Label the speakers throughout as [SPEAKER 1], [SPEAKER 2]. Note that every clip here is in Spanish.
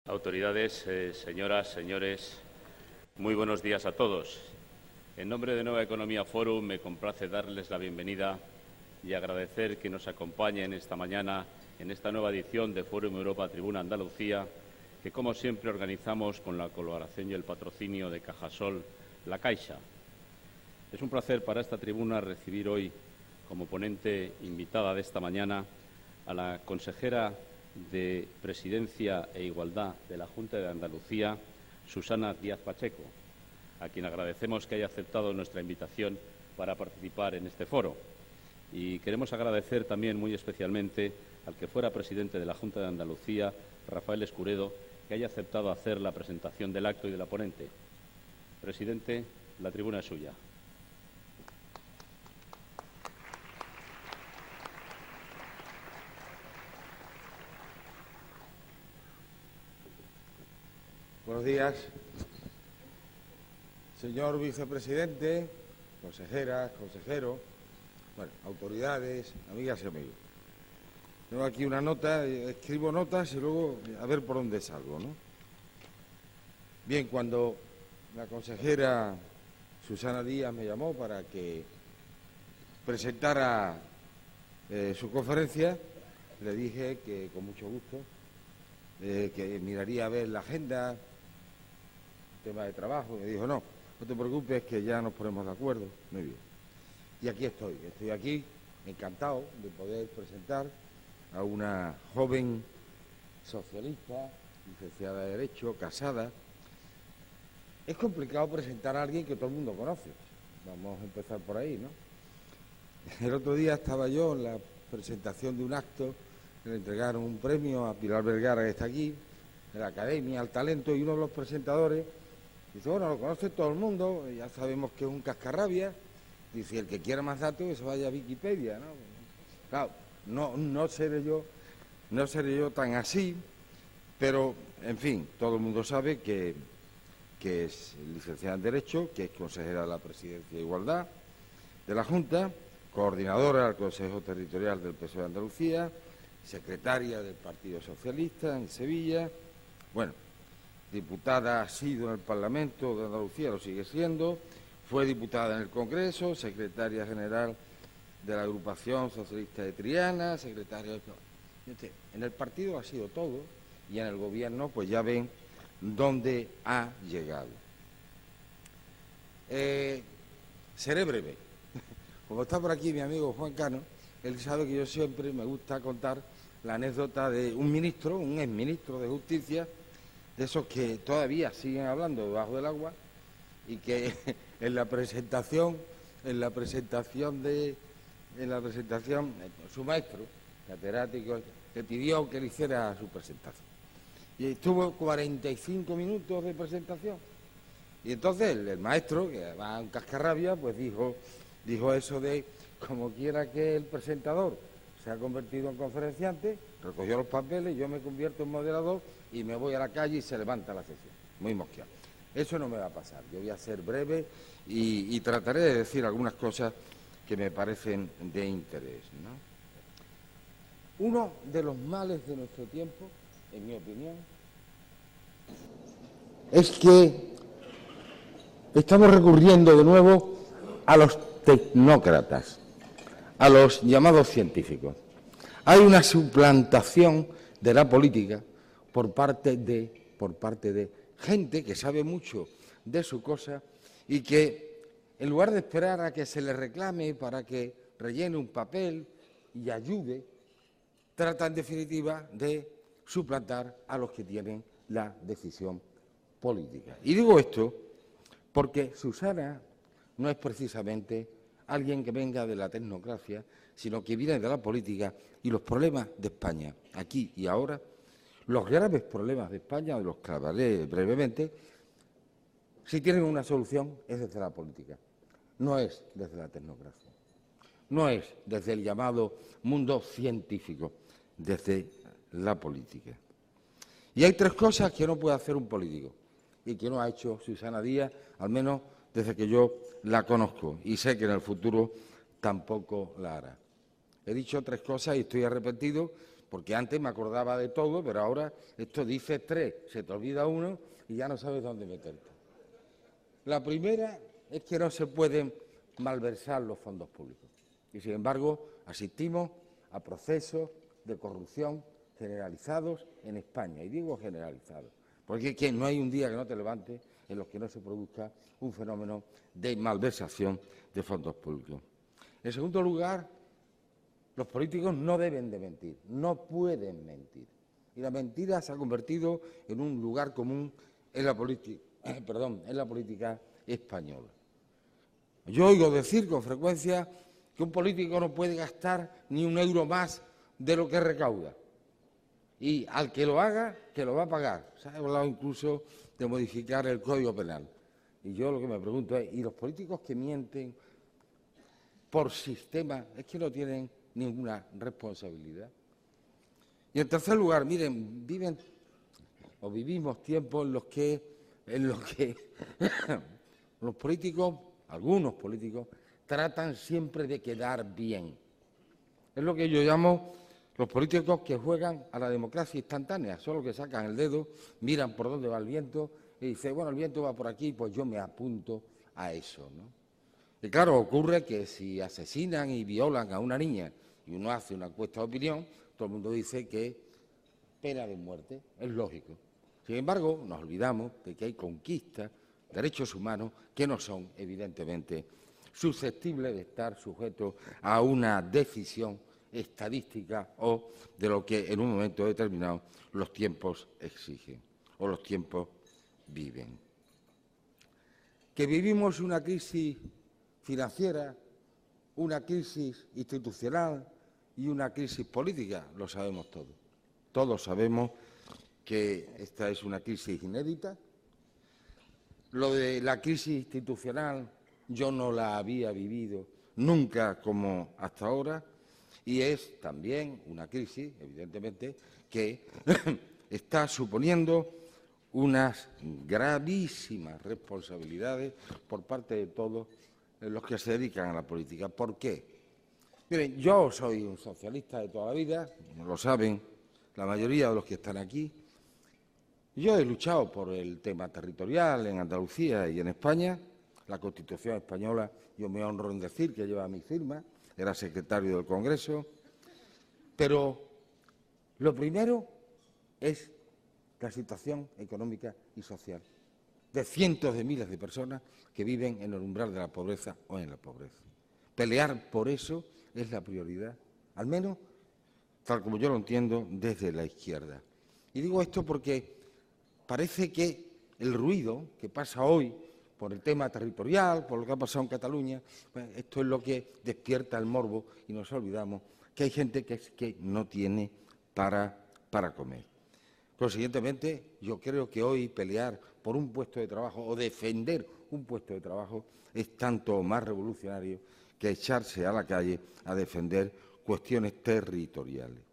[SPEAKER 1] Autoridades, señoras, señores, muy buenos días a todos. En nombre de Nueva Economía Forum me complace darles la bienvenida y agradecer que nos acompañen esta mañana en esta nueva edición de Forum Europa Tribuna Andalucía, que como siempre organizamos con la colaboración y el patrocinio de Cajasol La Caixa. Es un placer para esta tribuna recibir hoy como ponente invitada de esta mañana a la consejera de Presidencia e Igualdad de la Junta de Andalucía, Susana Díaz Pacheco, a quien agradecemos que haya aceptado nuestra invitación para participar en este foro. Y queremos agradecer también muy especialmente al que fuera presidente de la Junta de Andalucía, Rafael Escuredo, que haya aceptado hacer la presentación del acto y de la ponente. Presidente, la tribuna es suya.
[SPEAKER 2] Buenos días, señor vicepresidente, consejeras, consejeros, bueno, autoridades, amigas y amigos. Tengo aquí una nota, escribo notas y luego a ver por dónde salgo, ¿no? Bien, cuando la consejera Susana Díaz me llamó para que presentara su conferencia, le dije que con mucho gusto, que miraría a ver la agenda, tema de trabajo. Me dijo, no te preocupes, que ya nos ponemos de acuerdo. Muy bien. Y aquí estoy aquí encantado de poder presentar a una joven socialista, licenciada de Derecho, casada. Es complicado presentar a alguien que todo el mundo conoce. Vamos a empezar por ahí, ¿no? El otro día estaba yo en la presentación de un acto, le entregaron un premio a Pilar Vergara, que está aquí, de la Academia al Talento, y uno de los presentadores dice, bueno, lo conoce todo el mundo, ya sabemos que es un cascarrabia. Dice, el que quiera más datos, que se vaya a Wikipedia, ¿no? Claro, no seré yo tan así, pero, en fin, todo el mundo sabe que es licenciada en Derecho, que es consejera de la Presidencia de Igualdad de la Junta, coordinadora del Consejo Territorial del PSOE de Andalucía, secretaria del Partido Socialista en Sevilla, bueno, diputada ha sido en el Parlamento de Andalucía, lo sigue siendo, fue diputada en el Congreso, secretaria general de la Agrupación Socialista de Triana, secretaria de... En el partido ha sido todo y en el Gobierno pues ya ven dónde ha llegado. Seré breve. Como está por aquí mi amigo Juan Cano, él sabe que yo siempre me gusta contar la anécdota de un ministro, un exministro de Justicia, de esos que todavía siguen hablando debajo del agua y que en la presentación su maestro, catedrático, le pidió que le hiciera su presentación. Y estuvo 45 minutos de presentación. Y entonces el maestro, que va un cascarrabia, pues dijo eso de, como quiera que el presentador se ha convertido en conferenciante, recogió los papeles, yo me convierto en moderador y me voy a la calle y se levanta la sesión. Muy mosqueado. Eso no me va a pasar. Yo voy a ser breve y trataré de decir algunas cosas que me parecen de interés, ¿no? Uno de los males de nuestro tiempo, en mi opinión, es que estamos recurriendo de nuevo a los tecnócratas, a los llamados científicos. Hay una suplantación de la política por parte de gente que sabe mucho de su cosa y que, en lugar de esperar a que se le reclame para que rellene un papel y ayude, trata en definitiva de suplantar a los que tienen la decisión política. Y digo esto porque Susana no es precisamente alguien que venga de la tecnocracia, sino que viene de la política, y los problemas de España, aquí y ahora, los graves problemas de España, los clavaré brevemente, si tienen una solución es desde la política, no es desde la tecnocracia, no es desde el llamado mundo científico, desde la política. Y hay tres cosas que no puede hacer un político y que no ha hecho Susana Díaz, al menos desde que yo la conozco, y sé que en el futuro tampoco la hará. He dicho tres cosas y estoy arrepentido porque antes me acordaba de todo, pero ahora esto dice tres, se te olvida uno y ya no sabes dónde meterte. La primera es que no se pueden malversar los fondos públicos y, sin embargo, asistimos a procesos de corrupción generalizados en España, y digo generalizados, porque que no hay un día que no te levantes en los que no se produzca un fenómeno de malversación de fondos públicos. En segundo lugar, los políticos no deben de mentir, no pueden mentir. Y la mentira se ha convertido en un lugar común en la política española. Yo oigo decir con frecuencia que un político no puede gastar ni un euro más de lo que recauda. Y al que lo haga, que lo va a pagar. Se ha hablado incluso de modificar el Código Penal. Y yo lo que me pregunto es, ¿y los políticos que mienten por sistema es que no tienen ninguna responsabilidad? Y en tercer lugar, miren, vivimos tiempos en los que los políticos, algunos políticos, tratan siempre de quedar bien. Es lo que yo llamo los políticos que juegan a la democracia instantánea, solo que sacan el dedo, miran por dónde va el viento y dicen, bueno, el viento va por aquí, pues yo me apunto a eso, ¿no? Y claro, ocurre que si asesinan y violan a una niña y uno hace una encuesta de opinión, todo el mundo dice que pena de muerte, es lógico. Sin embargo, nos olvidamos de que hay conquistas, derechos humanos, que no son, evidentemente, susceptibles de estar sujetos a una decisión estadística o de lo que en un momento determinado los tiempos exigen o los tiempos viven. Que vivimos una crisis financiera, una crisis institucional y una crisis política, lo sabemos todos. Todos sabemos que esta es una crisis inédita. Lo de la crisis institucional yo no la había vivido nunca como hasta ahora y es también una crisis, evidentemente, que está suponiendo unas gravísimas responsabilidades por parte de todos los que se dedican a la política. ¿Por qué? Miren, yo soy un socialista de toda la vida, lo saben la mayoría de los que están aquí. Yo he luchado por el tema territorial en Andalucía y en España. La Constitución española, yo me honro en decir que lleva mi firma, era secretario del Congreso. Pero lo primero es la situación económica y social de cientos de miles de personas que viven en el umbral de la pobreza o en la pobreza. Pelear por eso es la prioridad, al menos tal como yo lo entiendo desde la izquierda. Y digo esto porque parece que el ruido que pasa hoy por el tema territorial, por lo que ha pasado en Cataluña, pues esto es lo que despierta el morbo y nos olvidamos que hay gente que no tiene para comer. Consiguientemente, yo creo que hoy pelear por un puesto de trabajo o defender un puesto de trabajo es tanto más revolucionario que echarse a la calle a defender cuestiones territoriales.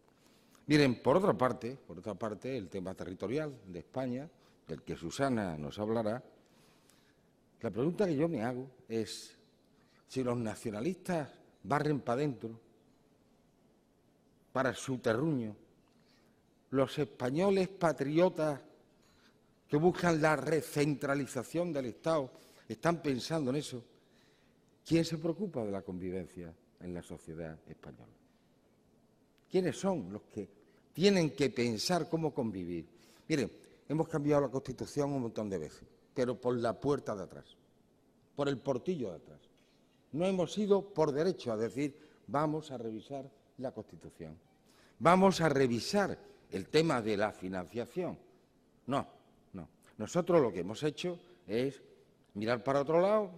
[SPEAKER 2] Miren, por otra parte, el tema territorial de España, del que Susana nos hablará, la pregunta que yo me hago es si los nacionalistas barren para adentro, para su terruño, los españoles patriotas que buscan la recentralización del Estado están pensando en eso. ¿Quién se preocupa de la convivencia en la sociedad española? ¿Quiénes son los que tienen que pensar cómo convivir? Miren, hemos cambiado la Constitución un montón de veces, pero por la puerta de atrás, por el portillo de atrás. No hemos ido por derecho a decir, vamos a revisar la Constitución, vamos a revisar el tema de la financiación. No. Nosotros lo que hemos hecho es mirar para otro lado,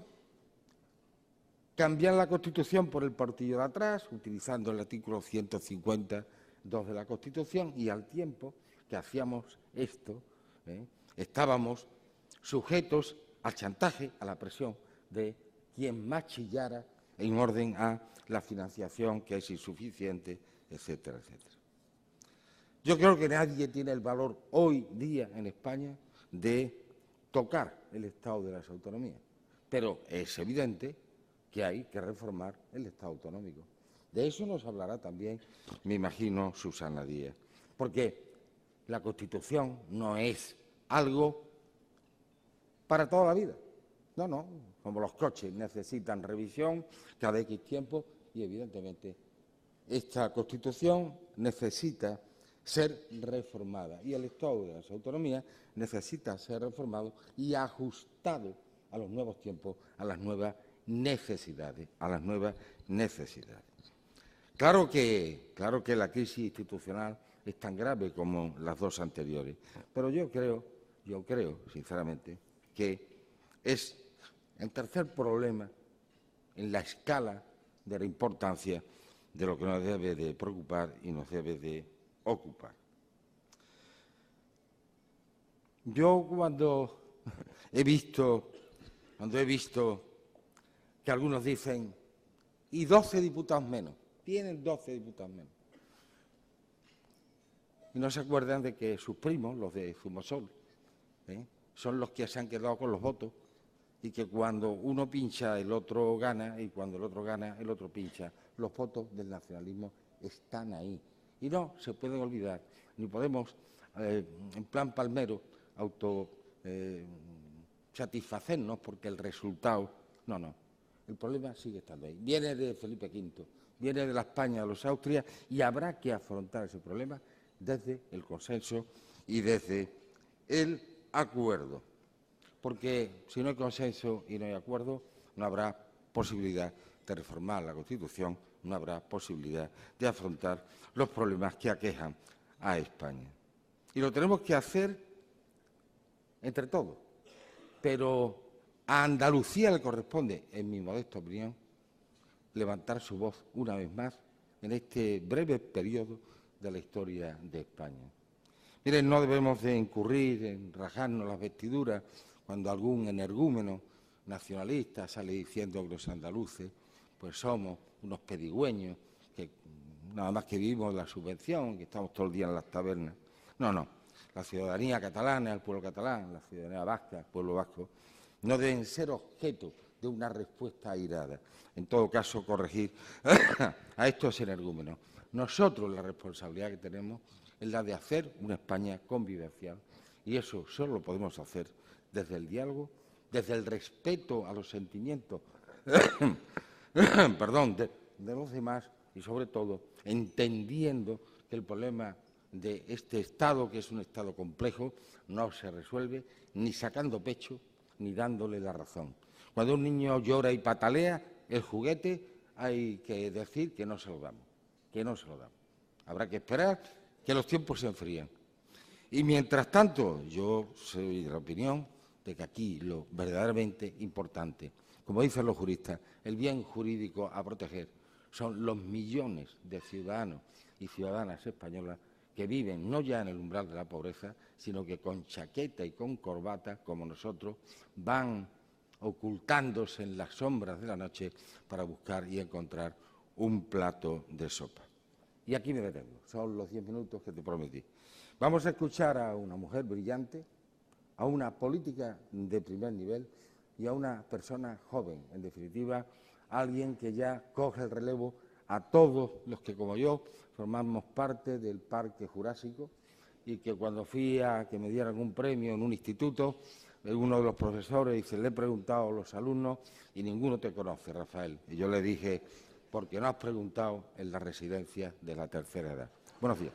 [SPEAKER 2] cambiar la Constitución por el portillo de atrás, utilizando el artículo 152 de la Constitución, y al tiempo que hacíamos esto, estábamos sujetos al chantaje, a la presión de quien más chillara en orden a la financiación que es insuficiente, etcétera, etcétera. Yo creo que nadie tiene el valor hoy día en España de tocar el Estado de las autonomías, pero es evidente que hay que reformar el Estado autonómico. De eso nos hablará también, me imagino, Susana Díaz. Porque la Constitución no es algo para toda la vida. No, no, como los coches necesitan revisión cada X tiempo y, evidentemente, esta Constitución necesita ser reformada y el Estado de las Autonomías necesita ser reformado y ajustado a los nuevos tiempos, a las nuevas necesidades, Claro que la crisis institucional es tan grave como las dos anteriores, pero yo creo, sinceramente, que es el tercer problema en la escala de la importancia de lo que nos debe de preocupar y nos debe de ocupar. Yo cuando he visto que algunos dicen, y 12 diputados menos, tienen 12 diputados menos, y no se acuerdan de que sus primos, los de Zumosol, son los que se han quedado con los votos, y que cuando uno pincha el otro gana, y cuando el otro gana el otro pincha. Los votos del nacionalismo están ahí. Y no se pueden olvidar, ni podemos, en plan palmero, satisfacernos porque el resultado... No, el problema sigue estando ahí. Viene de Felipe V, viene de la España de los Austrias y habrá que afrontar ese problema desde el consenso y desde el acuerdo. Porque si no hay consenso y no hay acuerdo, no habrá posibilidad de reformar la Constitución, no habrá posibilidad de afrontar los problemas que aquejan a España. Y lo tenemos que hacer entre todos. Pero a Andalucía le corresponde, en mi modesta opinión, levantar su voz una vez más en este breve periodo de la historia de España. Miren, no debemos de incurrir en rajarnos las vestiduras cuando algún energúmeno nacionalista sale diciendo que los andaluces pues somos unos pedigüeños, que nada más que vivimos la subvención, que estamos todo el día en las tabernas. No. La ciudadanía catalana, el pueblo catalán, la ciudadanía vasca, el pueblo vasco, no deben ser objeto de una respuesta airada. En todo caso, corregir a estos energúmenos. Nosotros la responsabilidad que tenemos es la de hacer una España convivencial y eso solo lo podemos hacer desde el diálogo, desde el respeto a los sentimientos de los demás y, sobre todo, entendiendo que el problema de este Estado, que es un Estado complejo, no se resuelve ni sacando pecho ni dándole la razón. Cuando un niño llora y patalea el juguete, hay que decir que no se lo damos, Habrá que esperar que los tiempos se enfríen. Y mientras tanto, yo soy de la opinión de que aquí lo verdaderamente importante, como dicen los juristas, el bien jurídico a proteger son los millones de ciudadanos y ciudadanas españolas que viven no ya en el umbral de la pobreza, sino que con chaqueta y con corbata, como nosotros, van ocultándose en las sombras de la noche para buscar y encontrar un plato de sopa. Y aquí me detengo, son los 10 minutos que te prometí. Vamos a escuchar a una mujer brillante, a una política de primer nivel y a una persona joven, en definitiva, alguien que ya coge el relevo a todos los que, como yo, formamos parte del Parque Jurásico y que cuando fui a que me dieran un premio en un instituto, uno de los profesores dice, le he preguntado a los alumnos y ninguno te conoce, Rafael. Y yo le dije, porque no has preguntado en la residencia de la tercera edad. Buenos días.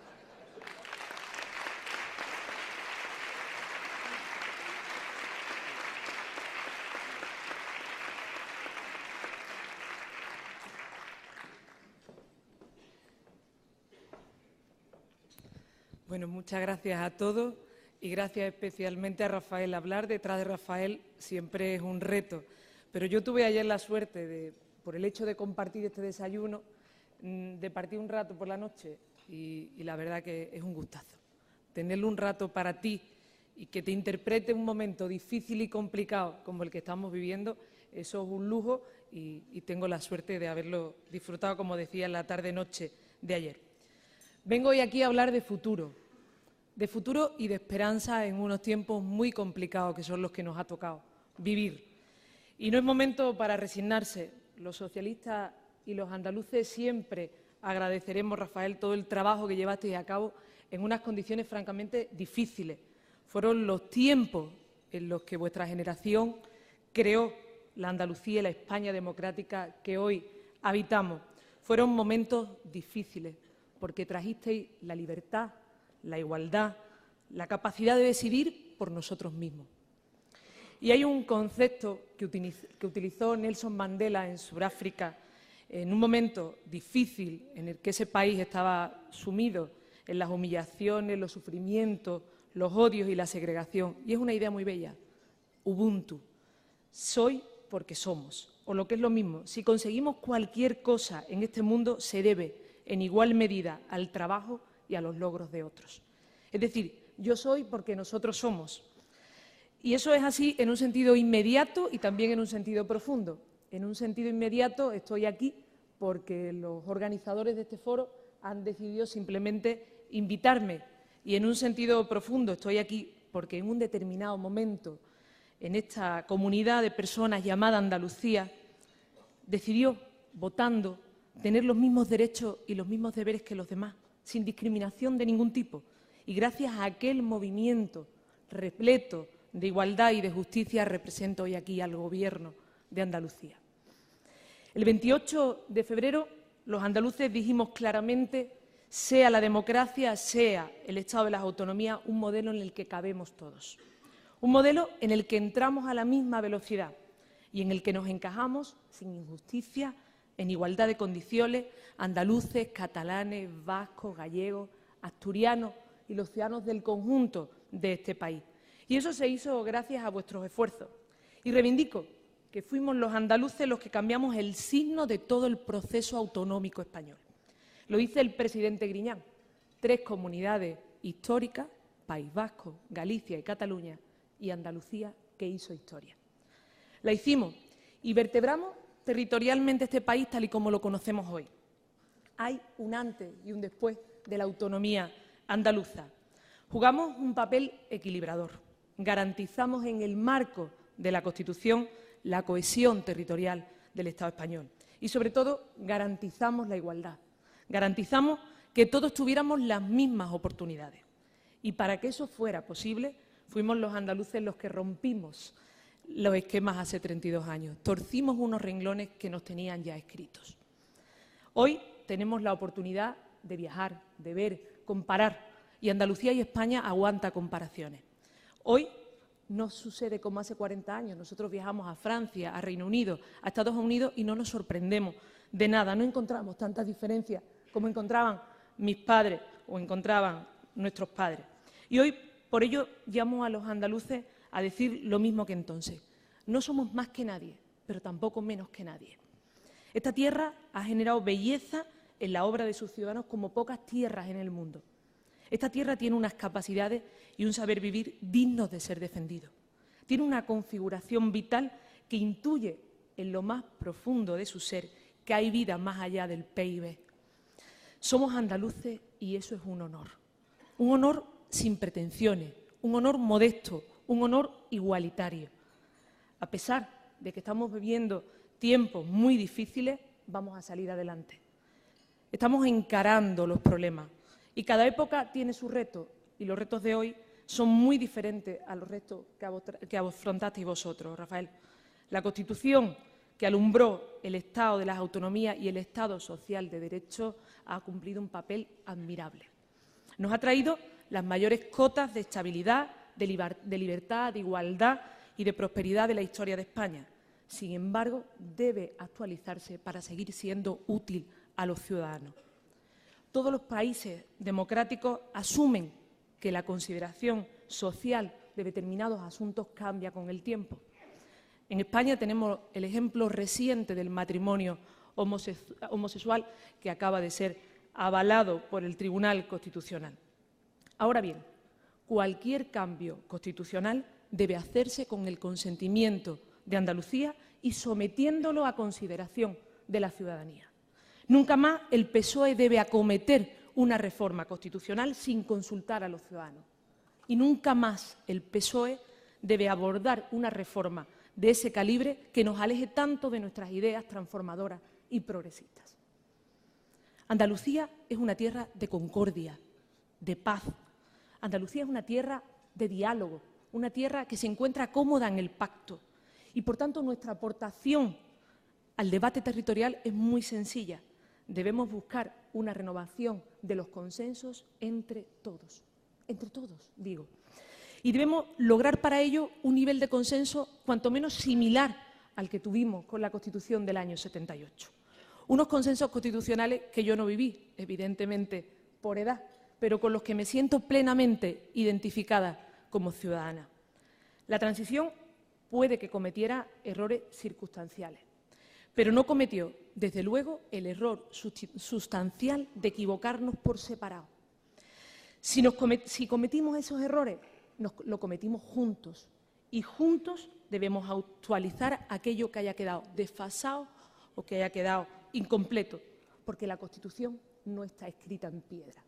[SPEAKER 3] Bueno, muchas gracias a todos y gracias especialmente a Rafael. Hablar detrás de Rafael siempre es un reto, pero yo tuve ayer la suerte de, por el hecho de compartir este desayuno, de partir un rato por la noche y la verdad que es un gustazo. Tenerlo un rato para ti y que te interprete un momento difícil y complicado como el que estamos viviendo, eso es un lujo y tengo la suerte de haberlo disfrutado, como decía, en la tarde-noche de ayer. Vengo hoy aquí a hablar de futuro y de esperanza en unos tiempos muy complicados que son los que nos ha tocado vivir. Y no es momento para resignarse. Los socialistas y los andaluces siempre agradeceremos, Rafael, todo el trabajo que llevasteis a cabo en unas condiciones francamente difíciles. Fueron los tiempos en los que vuestra generación creó la Andalucía y la España democrática que hoy habitamos. Fueron momentos difíciles porque trajisteis la libertad, la igualdad, la capacidad de decidir por nosotros mismos. Y hay un concepto que utilizó Nelson Mandela en Sudáfrica en un momento difícil en el que ese país estaba sumido en las humillaciones, los sufrimientos, los odios y la segregación. Y es una idea muy bella, Ubuntu. Soy porque somos. O lo que es lo mismo, si conseguimos cualquier cosa en este mundo, se debe en igual medida al trabajo y a los logros de otros. Es decir, yo soy porque nosotros somos. Y eso es así en un sentido inmediato y también en un sentido profundo. En un sentido inmediato estoy aquí porque los organizadores de este foro han decidido simplemente invitarme. Y en un sentido profundo estoy aquí porque en un determinado momento en esta comunidad de personas llamada Andalucía decidió, votando, tener los mismos derechos y los mismos deberes que los demás, sin discriminación de ningún tipo. Y gracias a aquel movimiento repleto de igualdad y de justicia represento hoy aquí al Gobierno de Andalucía. El 28 de febrero los andaluces dijimos claramente, sea la democracia, sea el Estado de las autonomías, un modelo en el que cabemos todos. Un modelo en el que entramos a la misma velocidad y en el que nos encajamos sin injusticia, en igualdad de condiciones, andaluces, catalanes, vascos, gallegos, asturianos y los ciudadanos del conjunto de este país. Y eso se hizo gracias a vuestros esfuerzos. Y reivindico que fuimos los andaluces los que cambiamos el signo de todo el proceso autonómico español. Lo dice el presidente Griñán. 3 comunidades históricas, País Vasco, Galicia y Cataluña, y Andalucía, que hizo historia. La hicimos y vertebramos territorialmente este país tal y como lo conocemos hoy. Hay un antes y un después de la autonomía andaluza. Jugamos un papel equilibrador. Garantizamos en el marco de la Constitución la cohesión territorial del Estado español. Y, sobre todo, garantizamos la igualdad. Garantizamos que todos tuviéramos las mismas oportunidades. Y para que eso fuera posible, fuimos los andaluces los que rompimos los esquemas hace 32 años. Torcimos unos renglones que nos tenían ya escritos. Hoy tenemos la oportunidad de viajar, de ver, comparar. Y Andalucía y España aguanta comparaciones. Hoy no sucede como hace 40 años. Nosotros viajamos a Francia, a Reino Unido, a Estados Unidos y no nos sorprendemos de nada. No encontramos tantas diferencias como encontraban mis padres o encontraban nuestros padres. Y hoy, por ello, llamo a los andaluces a decir lo mismo que entonces. No somos más que nadie, pero tampoco menos que nadie. Esta tierra ha generado belleza en la obra de sus ciudadanos como pocas tierras en el mundo. Esta tierra tiene unas capacidades y un saber vivir dignos de ser defendidos. Tiene una configuración vital que intuye en lo más profundo de su ser que hay vida más allá del PIB. Somos andaluces y eso es un honor. Un honor sin pretensiones, un honor modesto, un honor igualitario. A pesar de que estamos viviendo tiempos muy difíciles, vamos a salir adelante. Estamos encarando los problemas y cada época tiene sus retos y los retos de hoy son muy diferentes a los retos que afrontasteis vosotros, Rafael. La Constitución que alumbró el Estado de las autonomías y el Estado social de derecho ha cumplido un papel admirable. Nos ha traído las mayores cotas de estabilidad, de libertad, de igualdad y de prosperidad de la historia de España. Sin embargo, debe actualizarse para seguir siendo útil a los ciudadanos. Todos los países democráticos asumen que la consideración social de determinados asuntos cambia con el tiempo. En España tenemos el ejemplo reciente del matrimonio homosexual que acaba de ser avalado por el Tribunal Constitucional. Ahora bien, cualquier cambio constitucional debe hacerse con el consentimiento de Andalucía y sometiéndolo a consideración de la ciudadanía. Nunca más el PSOE debe acometer una reforma constitucional sin consultar a los ciudadanos. Y nunca más el PSOE debe abordar una reforma de ese calibre que nos aleje tanto de nuestras ideas transformadoras y progresistas. Andalucía es una tierra de concordia, de paz. Andalucía es una tierra de diálogo, una tierra que se encuentra cómoda en el pacto. Y, por tanto, nuestra aportación al debate territorial es muy sencilla. Debemos buscar una renovación de los consensos entre todos, digo. Y debemos lograr para ello un nivel de consenso cuanto menos similar al que tuvimos con la Constitución del año 78. Unos consensos constitucionales que yo no viví, evidentemente, por edad, pero con los que me siento plenamente identificada como ciudadana. La transición puede que cometiera errores circunstanciales, pero no cometió, desde luego, el error sustancial de equivocarnos por separado. Si cometimos esos errores, lo cometimos juntos, y juntos debemos actualizar aquello que haya quedado desfasado o que haya quedado incompleto, porque la Constitución no está escrita en piedra.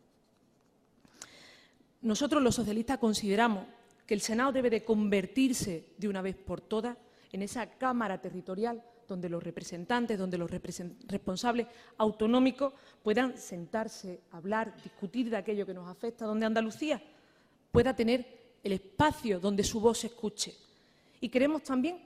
[SPEAKER 3] Nosotros, los socialistas, consideramos que el Senado debe de convertirse de una vez por todas en esa Cámara territorial donde los representantes, donde los responsables autonómicos puedan sentarse, hablar, discutir de aquello que nos afecta, donde Andalucía pueda tener el espacio donde su voz se escuche. Y creemos también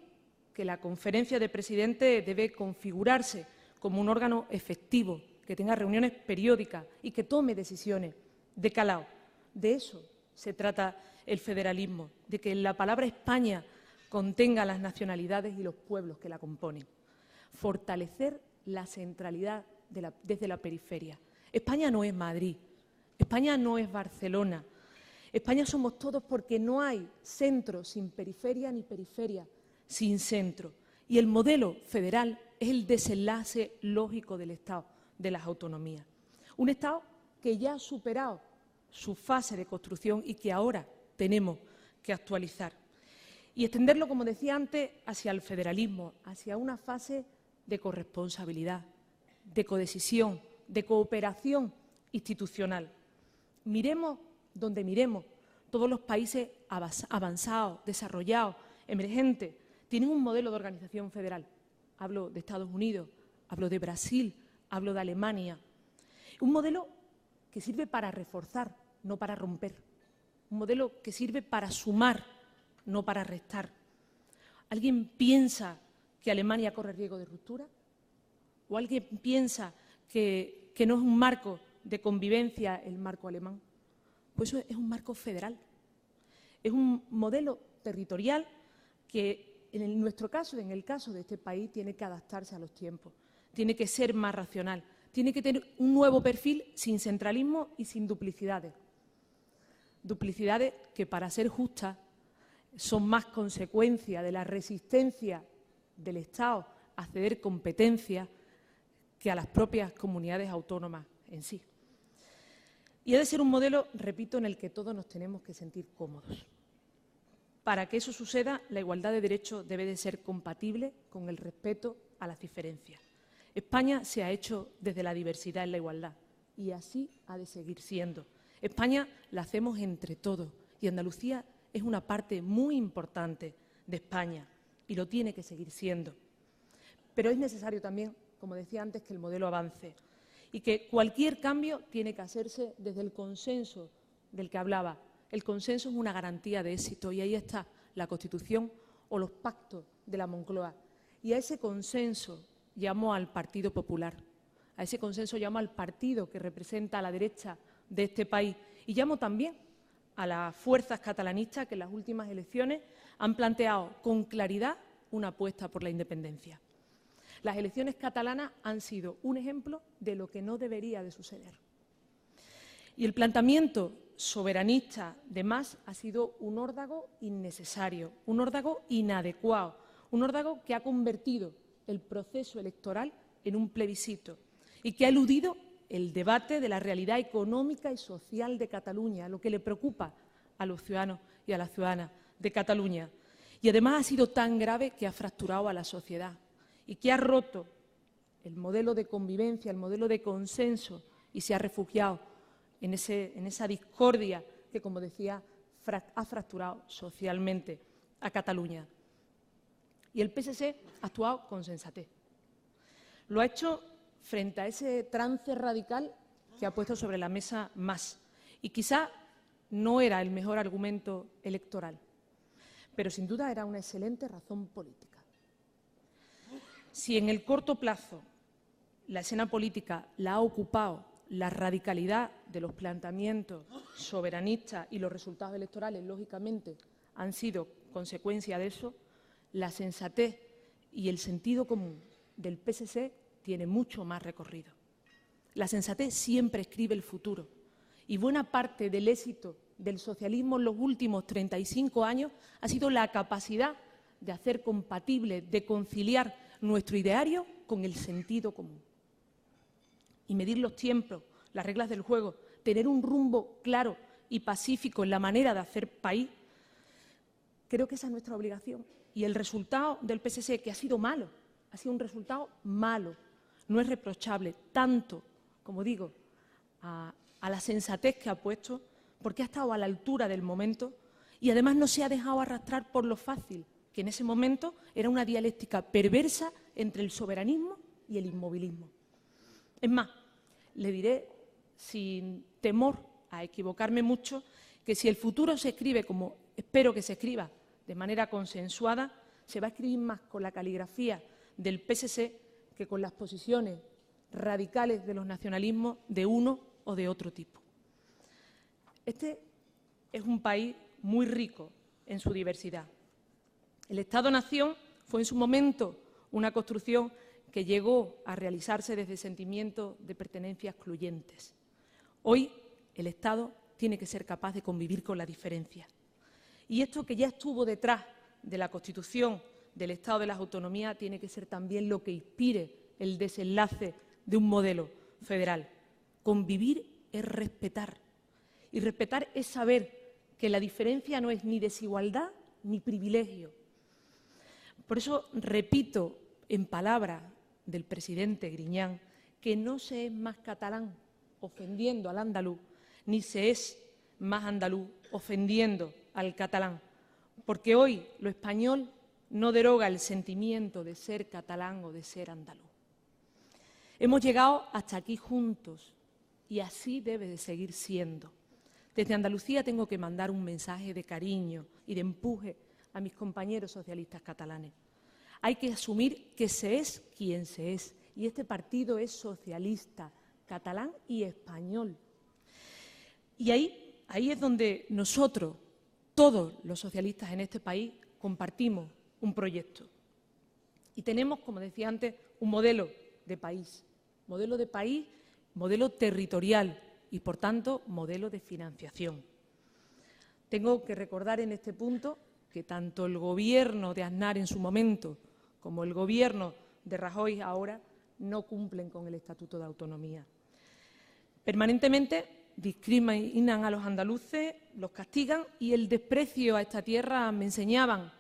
[SPEAKER 3] que la Conferencia de Presidentes debe configurarse como un órgano efectivo, que tenga reuniones periódicas y que tome decisiones de calado. De eso se trata el federalismo, de que la palabra España contenga las nacionalidades y los pueblos que la componen. Fortalecer la centralidad desde la periferia. España no es Madrid, España no es Barcelona. España somos todos porque no hay centro sin periferia ni periferia sin centro. Y el modelo federal es el desenlace lógico del Estado, de las autonomías. Un Estado que ya ha superado su fase de construcción y que ahora tenemos que actualizar. Y extenderlo, como decía antes, hacia el federalismo, hacia una fase de corresponsabilidad, de codecisión, de cooperación institucional. Miremos donde miremos, todos los países avanzados, desarrollados, emergentes, tienen un modelo de organización federal. Hablo de Estados Unidos, hablo de Brasil, hablo de Alemania. Un modelo que sirve para reforzar, no para romper. Un modelo que sirve para sumar, no para restar. ¿Alguien piensa que Alemania corre riesgo de ruptura? ¿O alguien piensa que no es un marco de convivencia el marco alemán? Pues eso es un marco federal. Es un modelo territorial que, en nuestro caso, en el caso de este país, tiene que adaptarse a los tiempos, tiene que ser más racional, tiene que tener un nuevo perfil sin centralismo y sin duplicidades. Duplicidades que, para ser justas, son más consecuencia de la resistencia del Estado a ceder competencias que a las propias comunidades autónomas en sí. Y ha de ser un modelo, repito, en el que todos nos tenemos que sentir cómodos. Para que eso suceda, la igualdad de derechos debe de ser compatible con el respeto a las diferencias. España se ha hecho desde la diversidad en la igualdad y así ha de seguir siendo. España la hacemos entre todos y Andalucía es una parte muy importante de España y lo tiene que seguir siendo. Pero es necesario también, como decía antes, que el modelo avance y que cualquier cambio tiene que hacerse desde el consenso del que hablaba. El consenso es una garantía de éxito y ahí está la Constitución o los pactos de la Moncloa. Y a ese consenso llamo al Partido Popular, a ese consenso llamo al partido que representa a la derecha de este país y llamo también a las fuerzas catalanistas que en las últimas elecciones han planteado con claridad una apuesta por la independencia. Las elecciones catalanas han sido un ejemplo de lo que no debería de suceder. Y el planteamiento soberanista de Mas ha sido un órdago innecesario, un órdago inadecuado, un órdago que ha convertido el proceso electoral en un plebiscito y que ha eludido el debate de la realidad económica y social de Cataluña, lo que le preocupa a los ciudadanos y a las ciudadanas de Cataluña. Y además ha sido tan grave que ha fracturado a la sociedad y que ha roto el modelo de convivencia, el modelo de consenso y se ha refugiado en esa discordia que, como decía, ha fracturado socialmente a Cataluña. Y el PSC ha actuado con sensatez. Lo ha hecho frente a ese trance radical que ha puesto sobre la mesa Mas. Y quizá no era el mejor argumento electoral, pero sin duda era una excelente razón política. Si en el corto plazo la escena política la ha ocupado la radicalidad de los planteamientos soberanistas y los resultados electorales, lógicamente, han sido consecuencia de eso, la sensatez y el sentido común del PSC tiene mucho más recorrido. La sensatez siempre escribe el futuro y buena parte del éxito del socialismo en los últimos 35 años ha sido la capacidad de hacer compatible, de conciliar nuestro ideario con el sentido común. Y medir los tiempos, las reglas del juego, tener un rumbo claro y pacífico en la manera de hacer país, creo que esa es nuestra obligación. Y el resultado del PSC, que ha sido malo, ha sido un resultado malo, no es reprochable tanto, como digo, a la sensatez que ha puesto, porque ha estado a la altura del momento y además no se ha dejado arrastrar por lo fácil, que en ese momento era una dialéctica perversa entre el soberanismo y el inmovilismo. Es más, le diré, sin temor a equivocarme mucho, que si el futuro se escribe como espero que se escriba, de manera consensuada, se va a escribir más con la caligrafía del PSC que con las posiciones radicales de los nacionalismos de uno o de otro tipo. Este es un país muy rico en su diversidad. El Estado-nación fue en su momento una construcción que llegó a realizarse desde sentimientos de pertenencia excluyentes. Hoy el Estado tiene que ser capaz de convivir con la diferencia. Y esto que ya estuvo detrás de la Constitución del Estado de las Autonomías tiene que ser también lo que inspire el desenlace de un modelo federal. Convivir es respetar. Y respetar es saber que la diferencia no es ni desigualdad ni privilegio. Por eso repito en palabras del presidente Griñán que no se es más catalán ofendiendo al andaluz, ni se es más andaluz ofendiendo al catalán, porque hoy lo español no deroga el sentimiento de ser catalán o de ser andaluz. Hemos llegado hasta aquí juntos y así debe de seguir siendo. Desde Andalucía tengo que mandar un mensaje de cariño y de empuje a mis compañeros socialistas catalanes. Hay que asumir que se es quien se es y este partido es socialista, catalán y español. Y ahí es donde nosotros, todos los socialistas en este país, compartimos un proyecto. Y tenemos, como decía antes, un modelo de país, modelo territorial y, por tanto, modelo de financiación. Tengo que recordar en este punto que tanto el Gobierno de Aznar en su momento como el Gobierno de Rajoy ahora no cumplen con el Estatuto de Autonomía. Permanentemente discriminan a los andaluces, los castigan y el desprecio a esta tierra me enseñaban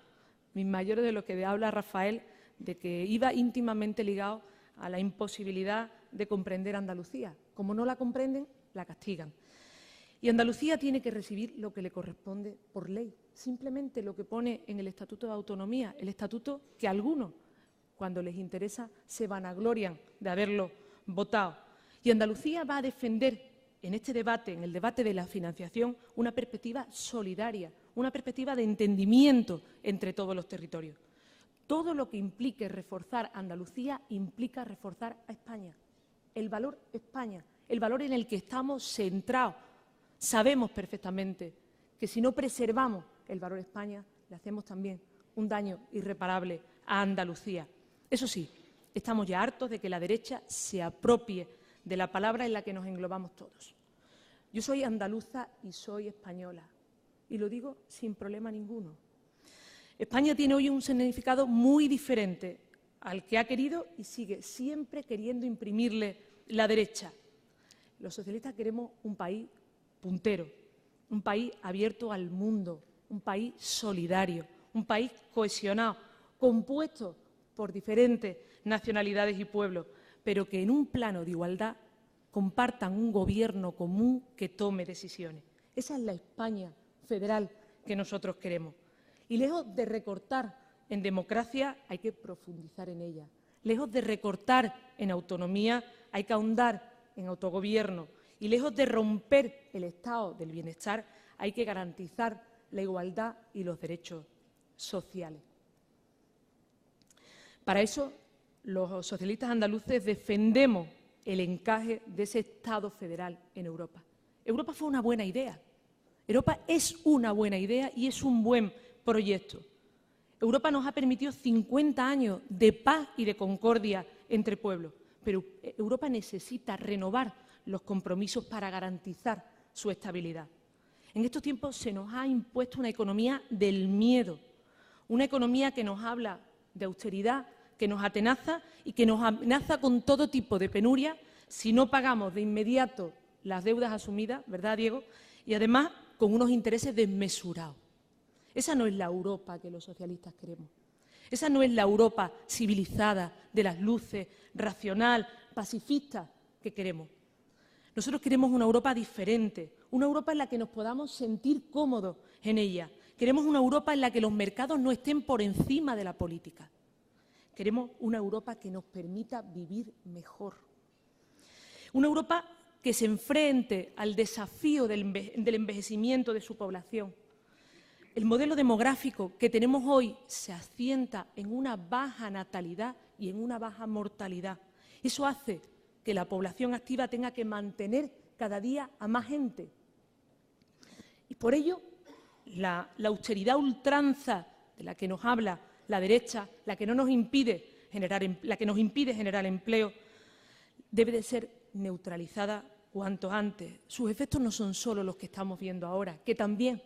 [SPEAKER 3] mis mayores de lo que habla Rafael, de que iba íntimamente ligado a la imposibilidad de comprender Andalucía. Como no la comprenden, la castigan. Y Andalucía tiene que recibir lo que le corresponde por ley, simplemente lo que pone en el Estatuto de Autonomía, el estatuto que algunos, cuando les interesa, se vanaglorian de haberlo votado. Y Andalucía va a defender en este debate, en el debate de la financiación, una perspectiva solidaria, una perspectiva de entendimiento entre todos los territorios. Todo lo que implique reforzar Andalucía implica reforzar a España. El valor España, el valor en el que estamos centrados. Sabemos perfectamente que si no preservamos el valor España, le hacemos también un daño irreparable a Andalucía. Eso sí, estamos ya hartos de que la derecha se apropie de la palabra en la que nos englobamos todos. Yo soy andaluza y soy española, y lo digo sin problema ninguno. España tiene hoy un significado muy diferente al que ha querido y sigue siempre queriendo imprimirle la derecha. Los socialistas queremos un país puntero, un país abierto al mundo, un país solidario, un país cohesionado, compuesto por diferentes nacionalidades y pueblos, pero que en un plano de igualdad compartan un gobierno común que tome decisiones. Esa es la España federal que nosotros queremos. Y lejos de recortar en democracia, hay que profundizar en ella. Lejos de recortar en autonomía, hay que ahondar en autogobierno y, lejos de romper el estado del bienestar, hay que garantizar la igualdad y los derechos sociales. Para eso, los socialistas andaluces defendemos el encaje de ese Estado federal en Europa. Europa fue una buena idea. Europa es una buena idea y es un buen proyecto. Europa nos ha permitido 50 años de paz y de concordia entre pueblos, pero Europa necesita renovar los compromisos para garantizar su estabilidad. En estos tiempos se nos ha impuesto una economía del miedo, una economía que nos habla de austeridad, que nos atenaza y que nos amenaza con todo tipo de penuria si no pagamos de inmediato las deudas asumidas, ¿verdad, Diego? Y además con unos intereses desmesurados. Esa no es la Europa que los socialistas queremos. Esa no es la Europa civilizada, de las luces, racional, pacifista que queremos. Nosotros queremos una Europa diferente, una Europa en la que nos podamos sentir cómodos en ella. Queremos una Europa en la que los mercados no estén por encima de la política. Queremos una Europa que nos permita vivir mejor. Una Europa que se enfrente al desafío del envejecimiento de su población. El modelo demográfico que tenemos hoy se asienta en una baja natalidad y en una baja mortalidad. Eso hace que la población activa tenga que mantener cada día a más gente. Y por ello, la austeridad ultranza de la que nos habla la derecha, la que nos impide generar empleo, debe de ser neutralizada cuanto antes. Sus efectos no son solo los que estamos viendo ahora, que también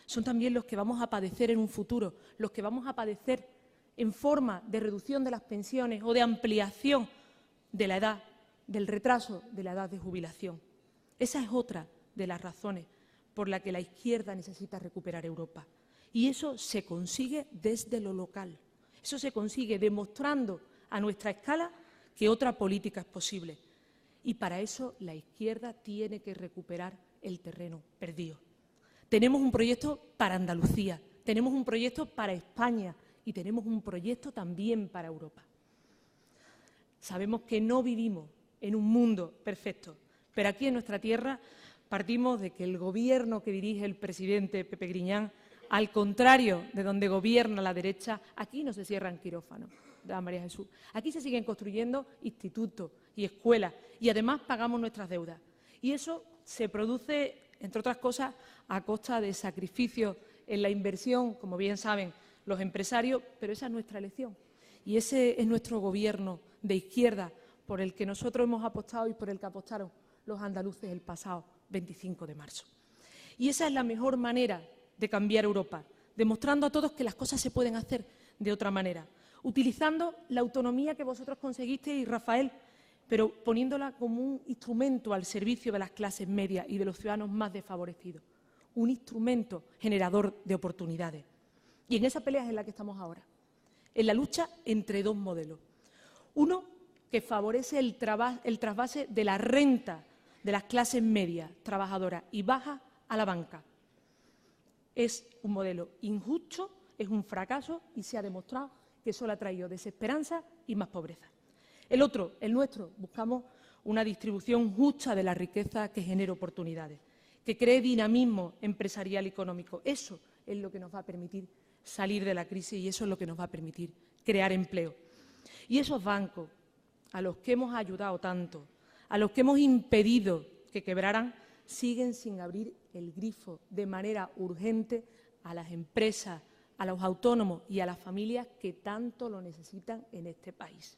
[SPEAKER 3] son también los que vamos a padecer en un futuro, los que vamos a padecer en forma de reducción de las pensiones o de ampliación de la edad, del retraso de la edad de jubilación. Esa es otra de las razones por la que la izquierda necesita recuperar Europa. Y eso se consigue desde lo local. Eso se consigue demostrando a nuestra escala que otra política es posible. Y para eso la izquierda tiene que recuperar el terreno perdido. Tenemos un proyecto para Andalucía, tenemos un proyecto para España y tenemos un proyecto también para Europa. Sabemos que no vivimos en un mundo perfecto, pero aquí en nuestra tierra partimos de que el gobierno que dirige el presidente Pepe Griñán, al contrario de donde gobierna la derecha, aquí no se cierran quirófanos, de María Jesús. Aquí se siguen construyendo institutos y escuelas y además pagamos nuestras deudas. Y eso se produce, entre otras cosas, a costa de sacrificios en la inversión, como bien saben los empresarios, pero esa es nuestra elección. Y ese es nuestro gobierno de izquierda por el que nosotros hemos apostado y por el que apostaron los andaluces el pasado 25 de marzo. Y esa es la mejor manera de cambiar Europa, demostrando a todos que las cosas se pueden hacer de otra manera, utilizando la autonomía que vosotros conseguisteis, Rafael, pero poniéndola como un instrumento al servicio de las clases medias y de los ciudadanos más desfavorecidos, un instrumento generador de oportunidades. Y en esa pelea es en la que estamos ahora, en la lucha entre dos modelos. Uno que favorece el trasvase de la renta de las clases medias, trabajadoras y bajas a la banca. Es un modelo injusto, es un fracaso y se ha demostrado que solo ha traído desesperanza y más pobreza. El otro, el nuestro, buscamos una distribución justa de la riqueza que genere oportunidades, que cree dinamismo empresarial y económico. Eso es lo que nos va a permitir salir de la crisis y eso es lo que nos va a permitir crear empleo. Y esos bancos a los que hemos ayudado tanto, a los que hemos impedido que quebraran, siguen sin abrir el grifo de manera urgente a las empresas, a los autónomos y a las familias que tanto lo necesitan en este país.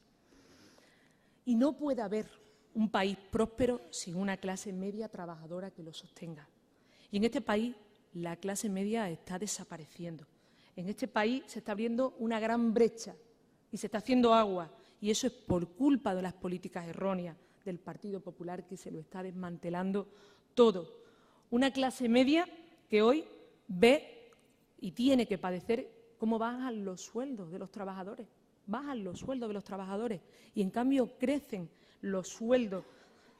[SPEAKER 3] Y no puede haber un país próspero sin una clase media trabajadora que lo sostenga. Y en este país la clase media está desapareciendo. En este país se está abriendo una gran brecha y se está haciendo agua. Y eso es por culpa de las políticas erróneas del Partido Popular que se lo está desmantelando todo. Una clase media que hoy ve y tiene que padecer cómo bajan los sueldos de los trabajadores. Bajan los sueldos de los trabajadores y, en cambio, crecen los sueldos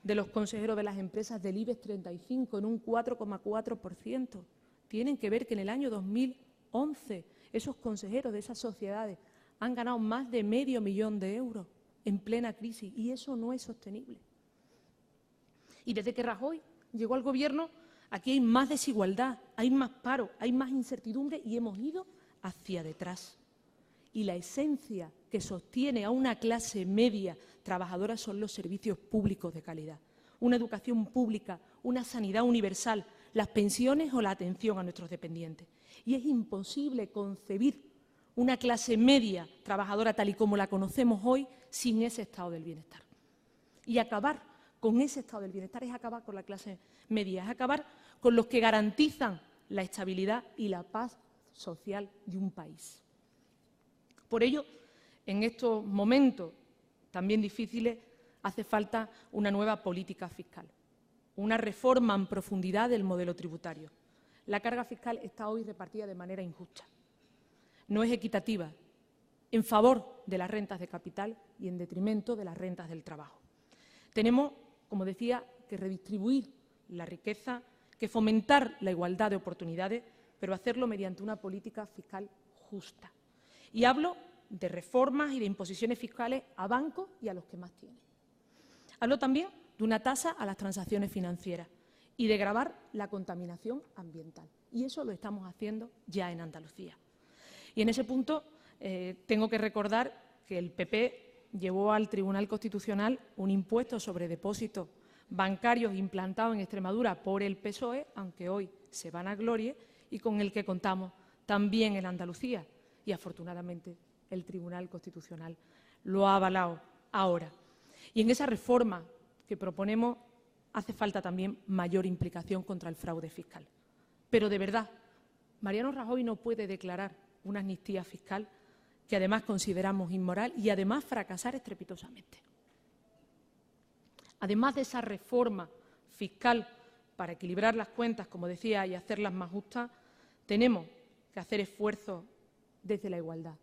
[SPEAKER 3] de los consejeros de las empresas del IBEX 35 en un 4,4%. Tienen que ver que en el año 2011 esos consejeros de esas sociedades han ganado más de 500.000 euros en plena crisis y eso no es sostenible.
[SPEAKER 4] Y desde que Rajoy llegó al Gobierno, aquí hay más desigualdad, hay más paro, hay más incertidumbre y hemos ido hacia detrás. Y la esencia que sostiene a una clase media trabajadora son los servicios públicos de calidad. Una educación pública, una sanidad universal, las pensiones o la atención a nuestros dependientes. Y es imposible concebir una clase media trabajadora tal y como la conocemos hoy sin ese estado del bienestar. Y acabar con ese estado del bienestar es acabar con la clase media, es acabar con los que garantizan la estabilidad y la paz social de un país. Por ello, en estos momentos también difíciles, hace falta una nueva política fiscal, una reforma en profundidad del modelo tributario. La carga fiscal está hoy repartida de manera injusta. No es equitativa, en favor de las rentas de capital y en detrimento de las rentas del trabajo. Tenemos, como decía, que redistribuir la riqueza, que fomentar la igualdad de oportunidades, pero hacerlo mediante una política fiscal justa. Y hablo de reformas y de imposiciones fiscales a bancos y a los que más tienen. Hablo también de una tasa a las transacciones financieras y de gravar la contaminación ambiental. Y eso lo estamos haciendo ya en Andalucía. Y en ese punto tengo que recordar que el PP llevó al Tribunal Constitucional un impuesto sobre depósitos bancarios implantado en Extremadura por el PSOE, aunque hoy se vanaglorie, y con el que contamos también en Andalucía. Y afortunadamente el Tribunal Constitucional lo ha avalado ahora. Y en esa reforma que proponemos hace falta también mayor implicación contra el fraude fiscal. Pero de verdad, Mariano Rajoy no puede declarar una amnistía fiscal que además consideramos inmoral y además fracasar estrepitosamente. Además de esa reforma fiscal para equilibrar las cuentas, como decía, y hacerlas más justas, tenemos que hacer esfuerzos desde la igualdad.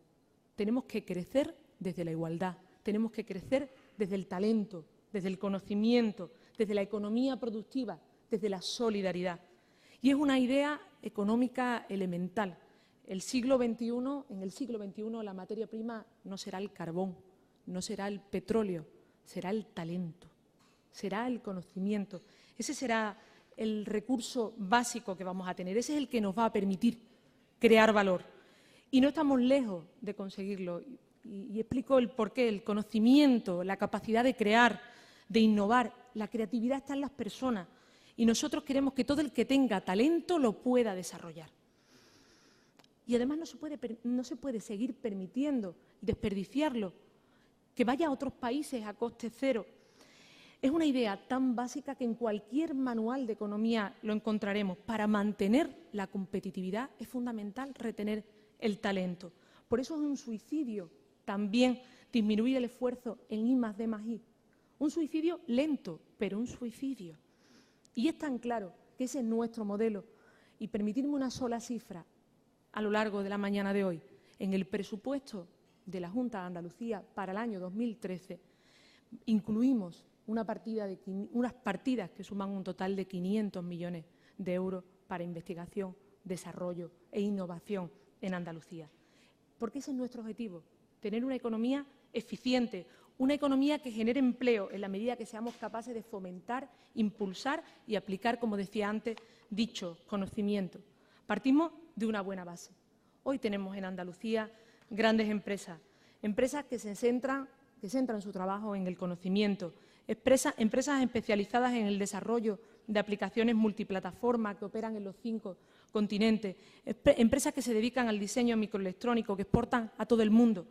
[SPEAKER 4] Tenemos que crecer desde la igualdad, tenemos que crecer desde el talento, desde el conocimiento, desde la economía productiva, desde la solidaridad. Y es una idea económica elemental. En el siglo XXI la materia prima no será el carbón, no será el petróleo, será el talento, será el conocimiento. Ese será el recurso básico que vamos a tener, ese es el que nos va a permitir crear valor. Y no estamos lejos de conseguirlo. Y explico el porqué. El conocimiento, la capacidad de crear, de innovar, la creatividad está en las personas. Y nosotros queremos que todo el que tenga talento lo pueda desarrollar. Y además no se puede seguir permitiendo desperdiciarlo, que vaya a otros países a coste cero. Es una idea tan básica que en cualquier manual de economía lo encontraremos. Para mantener la competitividad es fundamental retener el talento. Por eso es un suicidio también disminuir el esfuerzo en I+D+I. Un suicidio lento, pero un suicidio. Y es tan claro que ese es nuestro modelo. Y permitirme una sola cifra a lo largo de la mañana de hoy. En el presupuesto de la Junta de Andalucía para el año 2013 incluimos unas partidas que suman un total de 500 millones de euros para investigación, desarrollo e innovación en Andalucía. Porque ese es nuestro objetivo, tener una economía eficiente, una economía que genere empleo en la medida que seamos capaces de fomentar, impulsar y aplicar, como decía antes, dicho conocimiento. Partimos de una buena base. Hoy tenemos en Andalucía grandes empresas que centran su trabajo en el conocimiento, empresas especializadas en el desarrollo de aplicaciones multiplataforma que operan en los 5 continentes, empresas que se dedican al diseño microelectrónico, que exportan a todo el mundo,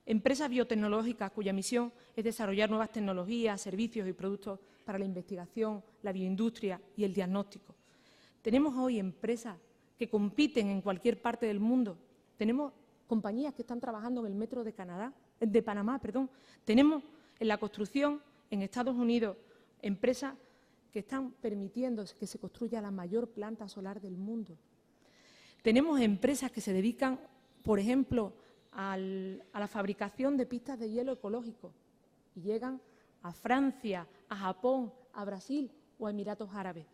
[SPEAKER 4] empresas biotecnológicas cuya misión es desarrollar nuevas tecnologías, servicios y productos para la investigación, la bioindustria y el diagnóstico. Tenemos hoy empresas que compiten en cualquier parte del mundo. Tenemos compañías que están trabajando en el metro de Panamá. Tenemos en la construcción en Estados Unidos empresas que están permitiendo que se construya la mayor planta solar del mundo. Tenemos empresas que se dedican, por ejemplo, a la fabricación de pistas de hielo ecológico y llegan a Francia, a Japón, a Brasil o a Emiratos Árabes.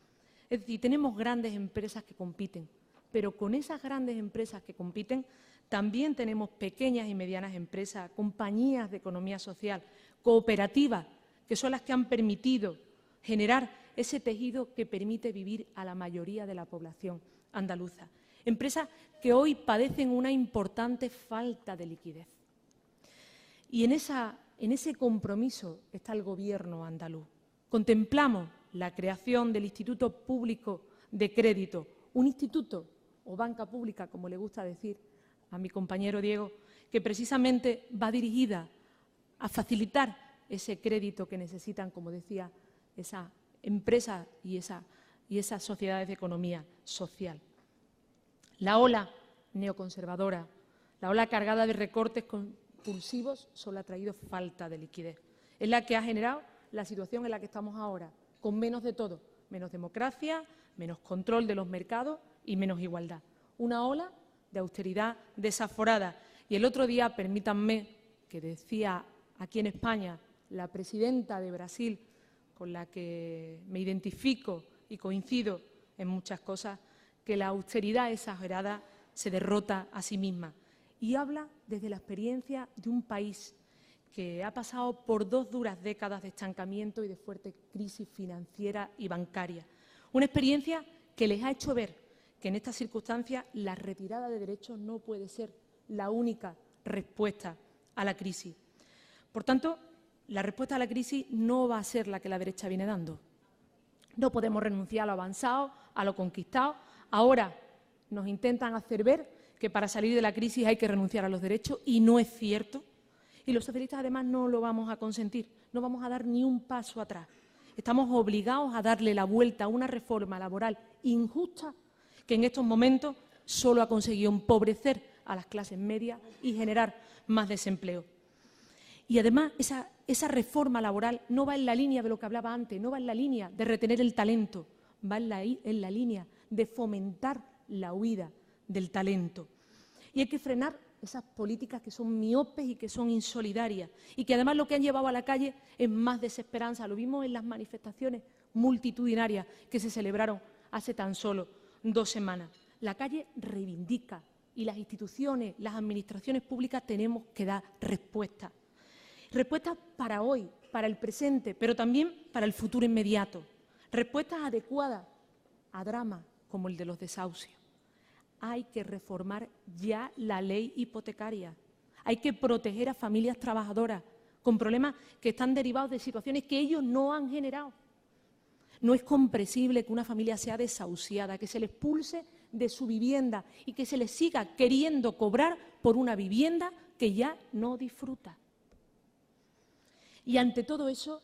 [SPEAKER 4] Es decir, tenemos grandes empresas que compiten, pero con esas grandes empresas que compiten también tenemos pequeñas y medianas empresas, compañías de economía social, cooperativas, que son las que han permitido generar ese tejido que permite vivir a la mayoría de la población andaluza. Empresas que hoy padecen una importante falta de liquidez. Y en ese compromiso está el Gobierno andaluz. Contemplamos la creación del Instituto Público de Crédito, un instituto o banca pública, como le gusta decir a mi compañero Diego, que precisamente va dirigida a facilitar ese crédito que necesitan, como decía, esas empresas y esas sociedades de economía social. La ola neoconservadora, la ola cargada de recortes compulsivos, solo ha traído falta de liquidez. Es la que ha generado la situación en la que estamos ahora, con menos de todo, menos democracia, menos control de los mercados y menos igualdad. Una ola de austeridad desaforada. Y el otro día, permítanme, que decía aquí en España la presidenta de Brasil, con la que me identifico y coincido en muchas cosas, que la austeridad exagerada se derrota a sí misma. Y habla desde la experiencia de un país que ha pasado por 2 duras décadas de estancamiento y de fuerte crisis financiera y bancaria. Una experiencia que les ha hecho ver que en estas circunstancias la retirada de derechos no puede ser la única respuesta a la crisis. Por tanto, la respuesta a la crisis no va a ser la que la derecha viene dando. No podemos renunciar a lo avanzado, a lo conquistado. Ahora nos intentan hacer ver que para salir de la crisis hay que renunciar a los derechos y no es cierto. Y los socialistas, además, no lo vamos a consentir, no vamos a dar ni un paso atrás. Estamos obligados a darle la vuelta a una reforma laboral injusta que en estos momentos solo ha conseguido empobrecer a las clases medias y generar más desempleo. Y además, esa reforma laboral no va en la línea de lo que hablaba antes, no va en la línea de retener el talento, va en la línea de fomentar la huida del talento. Y hay que frenar esas políticas que son miopes y que son insolidarias y que además lo que han llevado a la calle es más desesperanza. Lo vimos en las manifestaciones multitudinarias que se celebraron hace tan solo 2 semanas. La calle reivindica y las instituciones, las administraciones públicas tenemos que dar respuestas. Respuestas para hoy, para el presente, pero también para el futuro inmediato. Respuestas adecuadas a dramas como el de los desahucios. Hay que reformar ya la ley hipotecaria. Hay que proteger a familias trabajadoras con problemas que están derivados de situaciones que ellos no han generado. No es comprensible que una familia sea desahuciada, que se le expulse de su vivienda y que se le siga queriendo cobrar por una vivienda que ya no disfruta. Y ante todo eso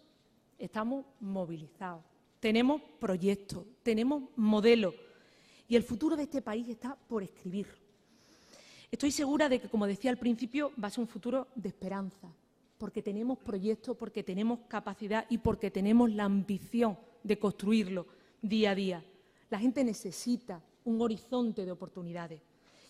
[SPEAKER 4] estamos movilizados. Tenemos proyectos, tenemos modelos. Y el futuro de este país está por escribir. Estoy segura de que, como decía al principio, va a ser un futuro de esperanza, porque tenemos proyectos, porque tenemos capacidad y porque tenemos la ambición de construirlo día a día. La gente necesita un horizonte de oportunidades.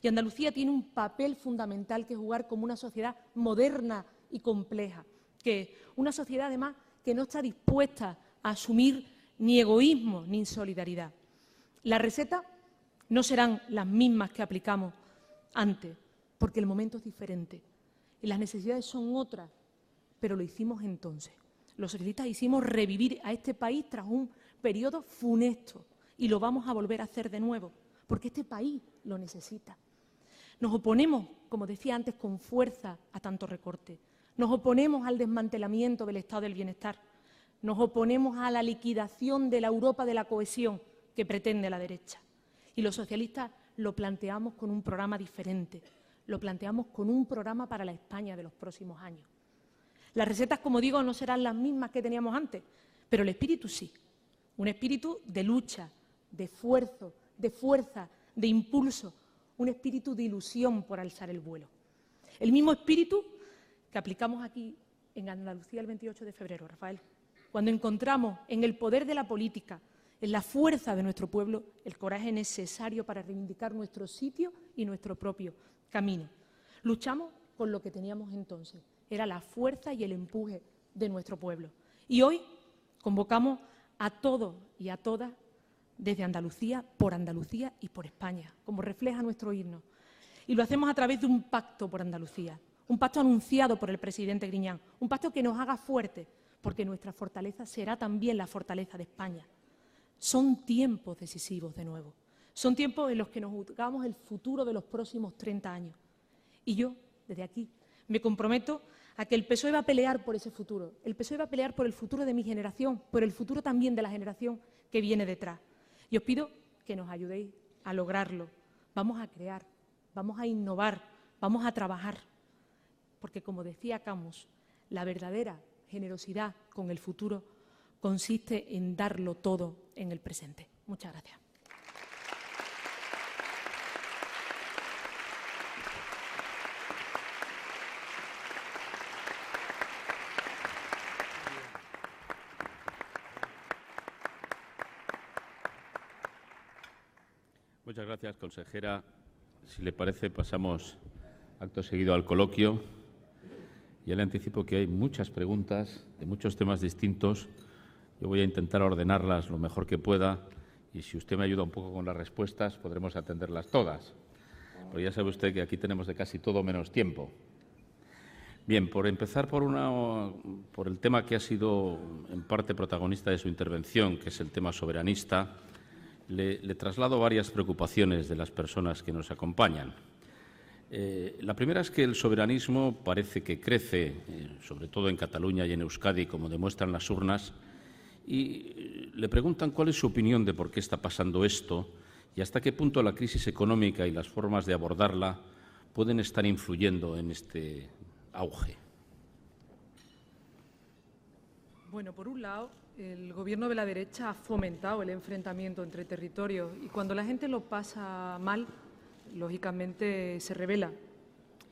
[SPEAKER 4] Y Andalucía tiene un papel fundamental que jugar como una sociedad moderna y compleja, que una sociedad, además, que no está dispuesta a asumir ni egoísmo ni insolidaridad. La receta no serán las mismas que aplicamos antes, porque el momento es diferente y las necesidades son otras, pero lo hicimos entonces. Los socialistas hicimos revivir a este país tras un periodo funesto y lo vamos a volver a hacer de nuevo, porque este país lo necesita. Nos oponemos, como decía antes, con fuerza a tanto recorte. Nos oponemos al desmantelamiento del Estado del Bienestar. Nos oponemos a la liquidación de la Europa de la cohesión que pretende la derecha. Y los socialistas lo planteamos con un programa diferente, lo planteamos con un programa para la España de los próximos años. Las recetas, como digo, no serán las mismas que teníamos antes, pero el espíritu sí, un espíritu de lucha, de esfuerzo, de fuerza, de impulso, un espíritu de ilusión por alzar el vuelo. El mismo espíritu que aplicamos aquí en Andalucía el 28 de febrero, Rafael, cuando encontramos en el poder de la política, en la fuerza de nuestro pueblo, el coraje necesario para reivindicar nuestro sitio y nuestro propio camino. Luchamos con lo que teníamos entonces, era la fuerza y el empuje de nuestro pueblo. Y hoy convocamos a todos y a todas desde Andalucía, por Andalucía y por España, como refleja nuestro himno. Y lo hacemos a través de un pacto por Andalucía, un pacto anunciado por el presidente Griñán, un pacto que nos haga fuertes, porque nuestra fortaleza será también la fortaleza de España. Son tiempos decisivos de nuevo. Son tiempos en los que nos jugamos el futuro de los próximos 30 años. Y yo, desde aquí, me comprometo a que el PSOE va a pelear por ese futuro. El PSOE va a pelear por el futuro de mi generación, por el futuro también de la generación que viene detrás. Y os pido que nos ayudéis a lograrlo. Vamos a crear, vamos a innovar, vamos a trabajar. Porque, como decía Camus, la verdadera generosidad con el futuro consiste en darlo todo en el presente. Muchas gracias.
[SPEAKER 1] Muchas gracias, consejera. Si le parece, pasamos acto seguido al coloquio. Ya le anticipo que hay muchas preguntas de muchos temas distintos. Yo voy a intentar ordenarlas lo mejor que pueda y si usted me ayuda un poco con las respuestas podremos atenderlas todas. Pero ya sabe usted que aquí tenemos de casi todo menos tiempo. Bien, por empezar por el tema que ha sido en parte protagonista de su intervención, que es el tema soberanista, le traslado varias preocupaciones de las personas que nos acompañan. La primera es que el soberanismo parece que crece, sobre todo en Cataluña y en Euskadi, como demuestran las urnas, y le preguntan cuál es su opinión de por qué está pasando esto y hasta qué punto la crisis económica y las formas de abordarla pueden estar influyendo en este auge.
[SPEAKER 3] Bueno, por un lado, el Gobierno de la derecha ha fomentado el enfrentamiento entre territorios y cuando la gente lo pasa mal, lógicamente se rebela.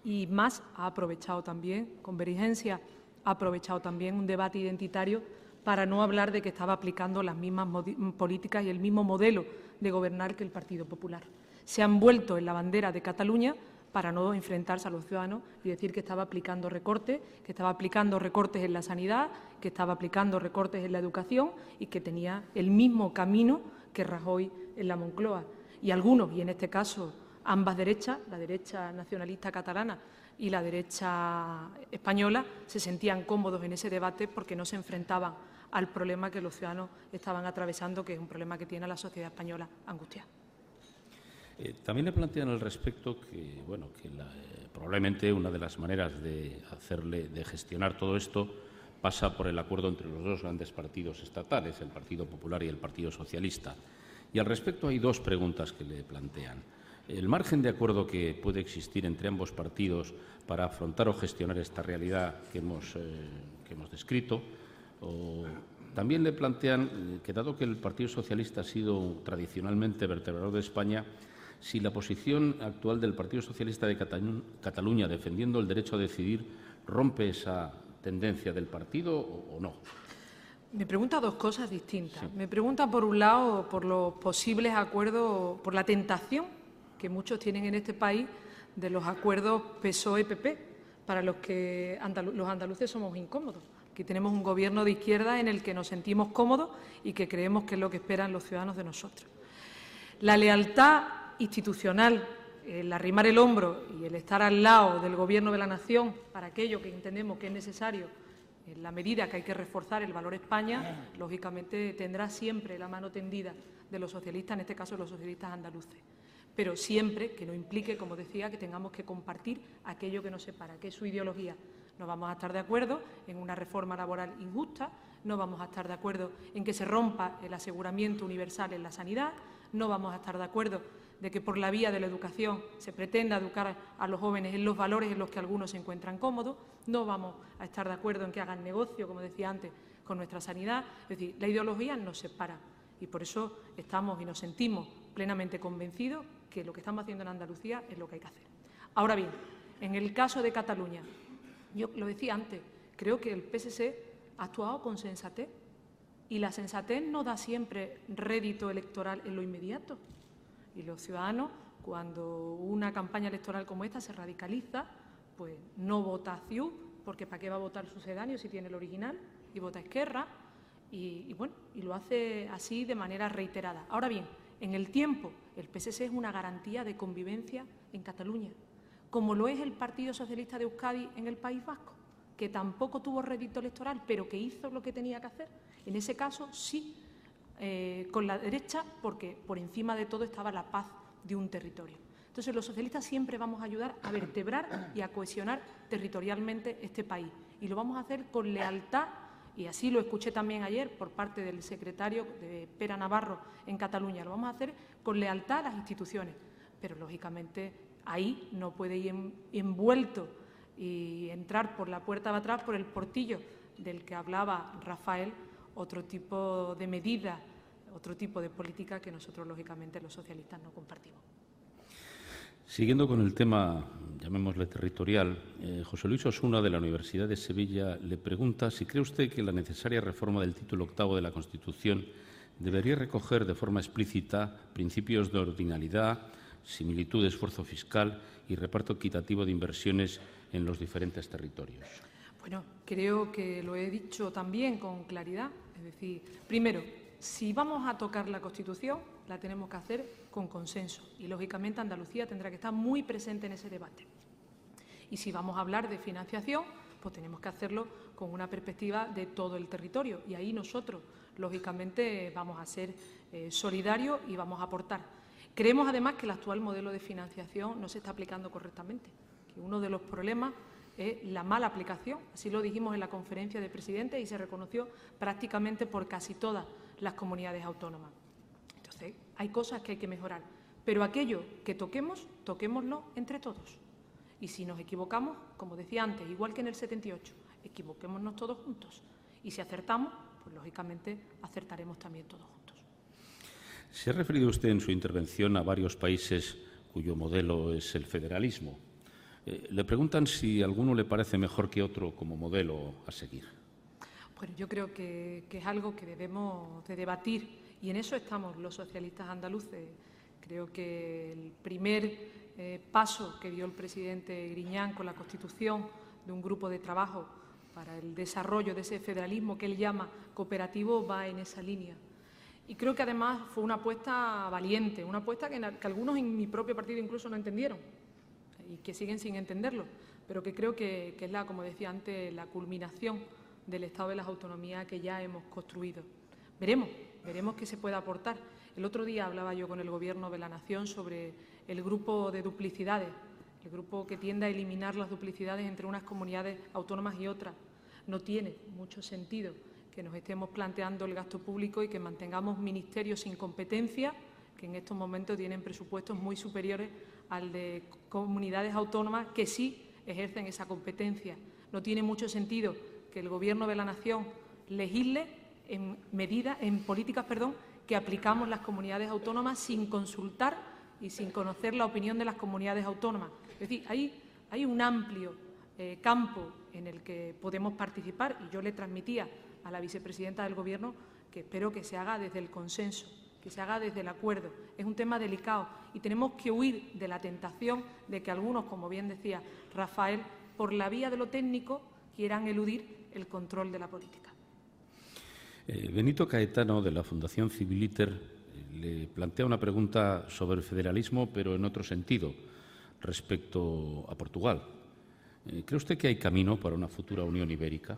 [SPEAKER 3] Y más ha aprovechado también, Convergencia ha aprovechado también un debate identitario para no hablar de que estaba aplicando las mismas políticas y el mismo modelo de gobernar que el Partido Popular. Se han vuelto en la bandera de Cataluña para no enfrentarse a los ciudadanos y decir que estaba aplicando recortes, en la sanidad, que estaba aplicando recortes en la educación y que tenía el mismo camino que Rajoy en la Moncloa. Y algunos, y en este caso ambas derechas, la derecha nacionalista catalana y la derecha española, se sentían cómodos en ese debate porque no se enfrentaban al problema que los ciudadanos estaban atravesando, que es un problema que tiene a la sociedad española angustiada.
[SPEAKER 1] También le plantean al respecto que, probablemente una de las maneras de gestionar todo esto pasa por el acuerdo entre los dos grandes partidos estatales, el Partido Popular y el Partido Socialista. Y al respecto hay dos preguntas que le plantean. El margen de acuerdo que puede existir entre ambos partidos para afrontar o gestionar esta realidad que hemos descrito. También le plantean que, dado que el Partido Socialista ha sido tradicionalmente vertebrador de España, si la posición actual del Partido Socialista de Cataluña defendiendo el derecho a decidir rompe esa tendencia del partido o no.
[SPEAKER 3] Me pregunta dos cosas distintas.
[SPEAKER 1] Sí.
[SPEAKER 3] Me pregunta, por un lado, por los posibles acuerdos, por la tentación que muchos tienen en este país de los acuerdos PSOE-PP, para los que los andaluces somos incómodos. Aquí tenemos un gobierno de izquierda en el que nos sentimos cómodos y que creemos que es lo que esperan los ciudadanos de nosotros. La lealtad institucional, el arrimar el hombro y el estar al lado del Gobierno de la nación para aquello que entendemos que es necesario, en la medida que hay que reforzar el valor España, lógicamente tendrá siempre la mano tendida de los socialistas, en este caso los socialistas andaluces. Pero siempre que no implique, como decía, que tengamos que compartir aquello que nos separa, que es su ideología. No vamos a estar de acuerdo en una reforma laboral injusta, no vamos a estar de acuerdo en que se rompa el aseguramiento universal en la sanidad, no vamos a estar de acuerdo de que por la vía de la educación se pretenda educar a los jóvenes en los valores en los que algunos se encuentran cómodos, no vamos a estar de acuerdo en que hagan negocio, como decía antes, con nuestra sanidad. Es decir, la ideología nos separa y por eso estamos y nos sentimos plenamente convencidos que lo que estamos haciendo en Andalucía es lo que hay que hacer. Ahora bien, en el caso de Cataluña, yo lo decía antes, creo que el PSC ha actuado con sensatez y la sensatez no da siempre rédito electoral en lo inmediato. Y los ciudadanos, cuando una campaña electoral como esta se radicaliza, pues no vota a CiU, porque ¿para qué va a votar sucedáneo si tiene el original? Y vota a Esquerra, y lo hace así de manera reiterada. Ahora bien, en el tiempo, el PSC es una garantía de convivencia en Cataluña, como lo es el Partido Socialista de Euskadi en el País Vasco, que tampoco tuvo rédito electoral, pero que hizo lo que tenía que hacer. En ese caso, sí,
[SPEAKER 4] con la derecha porque por encima de todo estaba la paz de un territorio. Entonces, los socialistas siempre vamos a ayudar a vertebrar y a cohesionar territorialmente este país. Y lo vamos a hacer con lealtad, y así lo escuché también ayer por parte del secretario de Pere Navarro en Cataluña, lo vamos a hacer con lealtad a las instituciones. Pero, lógicamente, ahí no puede ir envuelto y entrar por la puerta de atrás, por el portillo del que hablaba Rafael, otro tipo de medida, otro tipo de política que nosotros, lógicamente, los socialistas no compartimos.
[SPEAKER 1] Siguiendo con el tema, llamémosle territorial, José Luis Osuna, de la Universidad de Sevilla, le pregunta si cree usted que la necesaria reforma del título 8 de la Constitución debería recoger de forma explícita principios de ordinalidad, similitud de esfuerzo fiscal y reparto equitativo de inversiones en los diferentes territorios.
[SPEAKER 4] Bueno, creo que lo he dicho también con claridad. Es decir, primero, si vamos a tocar la Constitución, la tenemos que hacer con consenso y, lógicamente, Andalucía tendrá que estar muy presente en ese debate. Y si vamos a hablar de financiación, pues tenemos que hacerlo con una perspectiva de todo el territorio y ahí nosotros, lógicamente, vamos a ser solidarios y vamos a aportar. Creemos, además, que el actual modelo de financiación no se está aplicando correctamente, que uno de los problemas es la mala aplicación. Así lo dijimos en la conferencia de presidentes y se reconoció prácticamente por casi todas las comunidades autónomas. Entonces, hay cosas que hay que mejorar, pero aquello que toquemos, toquémoslo entre todos. Y si nos equivocamos, como decía antes, igual que en el 78, equivoquémonos todos juntos. Y si acertamos, pues lógicamente acertaremos también todos juntos.
[SPEAKER 1] Se ha referido usted en su intervención a varios países cuyo modelo es el federalismo. Le preguntan si alguno le parece mejor que otro como modelo a seguir.
[SPEAKER 4] Bueno, yo creo que es algo que debemos de debatir y en eso estamos los socialistas andaluces. Creo que el primer paso que dio el presidente Griñán con la constitución de un grupo de trabajo para el desarrollo de ese federalismo que él llama cooperativo va en esa línea. Y creo que además fue una apuesta valiente, una apuesta que algunos en mi propio partido incluso no entendieron y que siguen sin entenderlo, pero que creo que es la, como decía antes, la culminación del Estado de las autonomías que ya hemos construido. Veremos qué se puede aportar. El otro día hablaba yo con el Gobierno de la Nación sobre el grupo de duplicidades, el grupo que tiende a eliminar las duplicidades entre unas comunidades autónomas y otras. No tiene mucho sentido que nos estemos planteando el gasto público y que mantengamos ministerios sin competencia, que en estos momentos tienen presupuestos muy superiores al de comunidades autónomas que sí ejercen esa competencia. No tiene mucho sentido que el Gobierno de la Nación legisle en políticas que aplicamos las comunidades autónomas sin consultar y sin conocer la opinión de las comunidades autónomas. Es decir, hay un amplio campo en el que podemos participar y yo le transmitía a la vicepresidenta del Gobierno que espero que se haga desde el consenso, que se haga desde el acuerdo. Es un tema delicado y tenemos que huir de la tentación de que algunos, como bien decía Rafael, por la vía de lo técnico quieran eludir el control de la política.
[SPEAKER 1] Benito Caetano, de la Fundación Civiliter, le plantea una pregunta sobre el federalismo, pero en otro sentido, respecto a Portugal. ¿Cree usted que hay camino para una futura Unión Ibérica?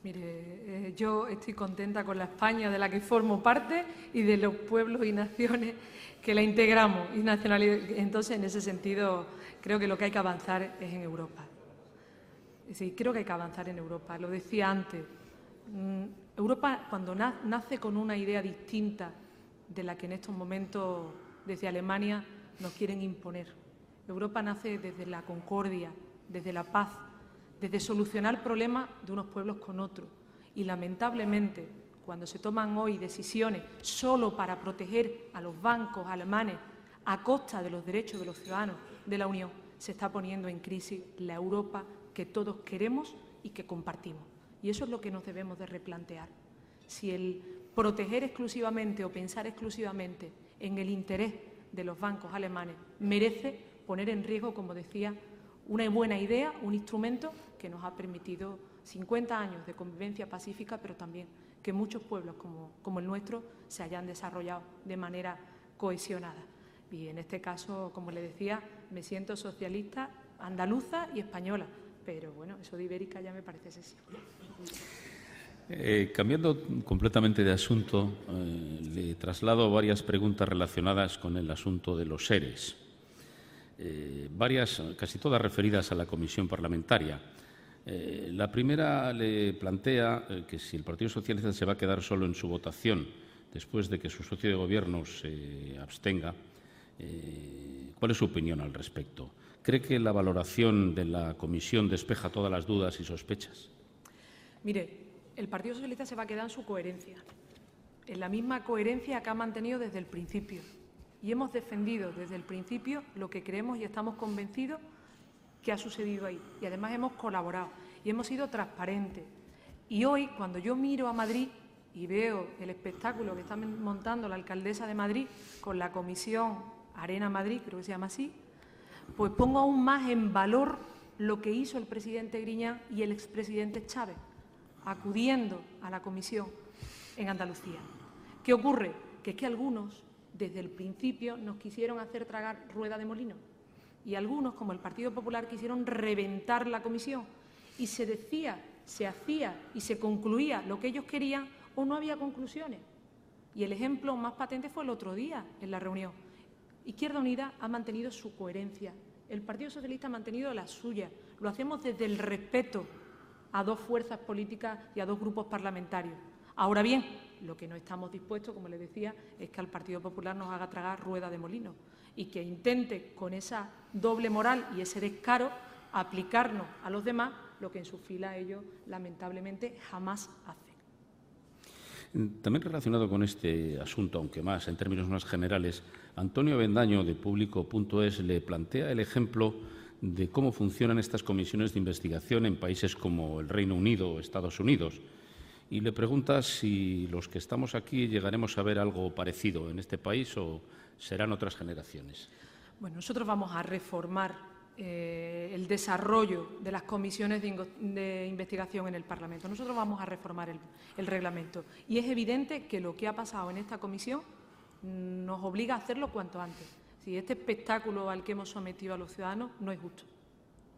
[SPEAKER 4] Mire, yo estoy contenta con la España de la que formo parte y de los pueblos y naciones que la integramos. Entonces, en ese sentido, creo que lo que hay que avanzar es en Europa. Sí, creo que hay que avanzar en Europa. Lo decía antes. Europa, cuando nace con una idea distinta de la que en estos momentos desde Alemania nos quieren imponer. Europa nace desde la concordia, desde la paz, desde solucionar problemas de unos pueblos con otros. Y, lamentablemente, cuando se toman hoy decisiones solo para proteger a los bancos alemanes a costa de los derechos de los ciudadanos de la Unión, se está poniendo en crisis la Europa que todos queremos y que compartimos. Y eso es lo que nos debemos de replantear. Si el proteger exclusivamente o pensar exclusivamente en el interés de los bancos alemanes merece poner en riesgo, como decía, una buena idea, un instrumento que nos ha permitido 50 años de convivencia pacífica, pero también que muchos pueblos como el nuestro se hayan desarrollado de manera cohesionada. Y en este caso, como le decía, me siento socialista, andaluza y española. Pero bueno, eso de ibérica ya me parece excesivo.
[SPEAKER 1] Cambiando completamente de asunto, le traslado varias preguntas relacionadas con el asunto de los ERES. Varias, casi todas referidas a la comisión parlamentaria. La primera le plantea que si el Partido Socialista se va a quedar solo en su votación después de que su socio de gobierno se abstenga, ¿cuál es su opinión al respecto? ¿Cree que la valoración de la comisión despeja todas las dudas y sospechas?
[SPEAKER 4] Mire, el Partido Socialista se va a quedar en su coherencia, en la misma coherencia que ha mantenido desde el principio. Y hemos defendido desde el principio lo que creemos y estamos convencidos que ha sucedido ahí. Y además hemos colaborado y hemos sido transparentes. Y hoy, cuando yo miro a Madrid y veo el espectáculo que está montando la alcaldesa de Madrid con la comisión Arena Madrid, creo que se llama así, pues pongo aún más en valor lo que hizo el presidente Griñán y el expresidente Chávez, acudiendo a la comisión en Andalucía. ¿Qué ocurre? Que es que algunos, desde el principio, nos quisieron hacer tragar rueda de molino y algunos, como el Partido Popular, quisieron reventar la comisión y se decía, se hacía y se concluía lo que ellos querían o no había conclusiones. Y el ejemplo más patente fue el otro día en la reunión. Izquierda Unida ha mantenido su coherencia, el Partido Socialista ha mantenido la suya. Lo hacemos desde el respeto a dos fuerzas políticas y a dos grupos parlamentarios. Ahora bien, lo que no estamos dispuestos, como les decía, es que al Partido Popular nos haga tragar rueda de molino y que intente, con esa doble moral y ese descaro, aplicarnos a los demás lo que en sus filas ellos, lamentablemente, jamás hacen.
[SPEAKER 1] También relacionado con este asunto, aunque más en términos más generales, Antonio Avendaño, de Público.es, le plantea el ejemplo de cómo funcionan estas comisiones de investigación en países como el Reino Unido o Estados Unidos. Y le pregunta si los que estamos aquí llegaremos a ver algo parecido en este país o serán otras generaciones.
[SPEAKER 4] Bueno, nosotros vamos a reformar el desarrollo de las comisiones de investigación en el Parlamento. Nosotros vamos a reformar el reglamento. Y es evidente que lo que ha pasado en esta comisión nos obliga a hacerlo cuanto antes. Si este espectáculo al que hemos sometido a los ciudadanos no es justo.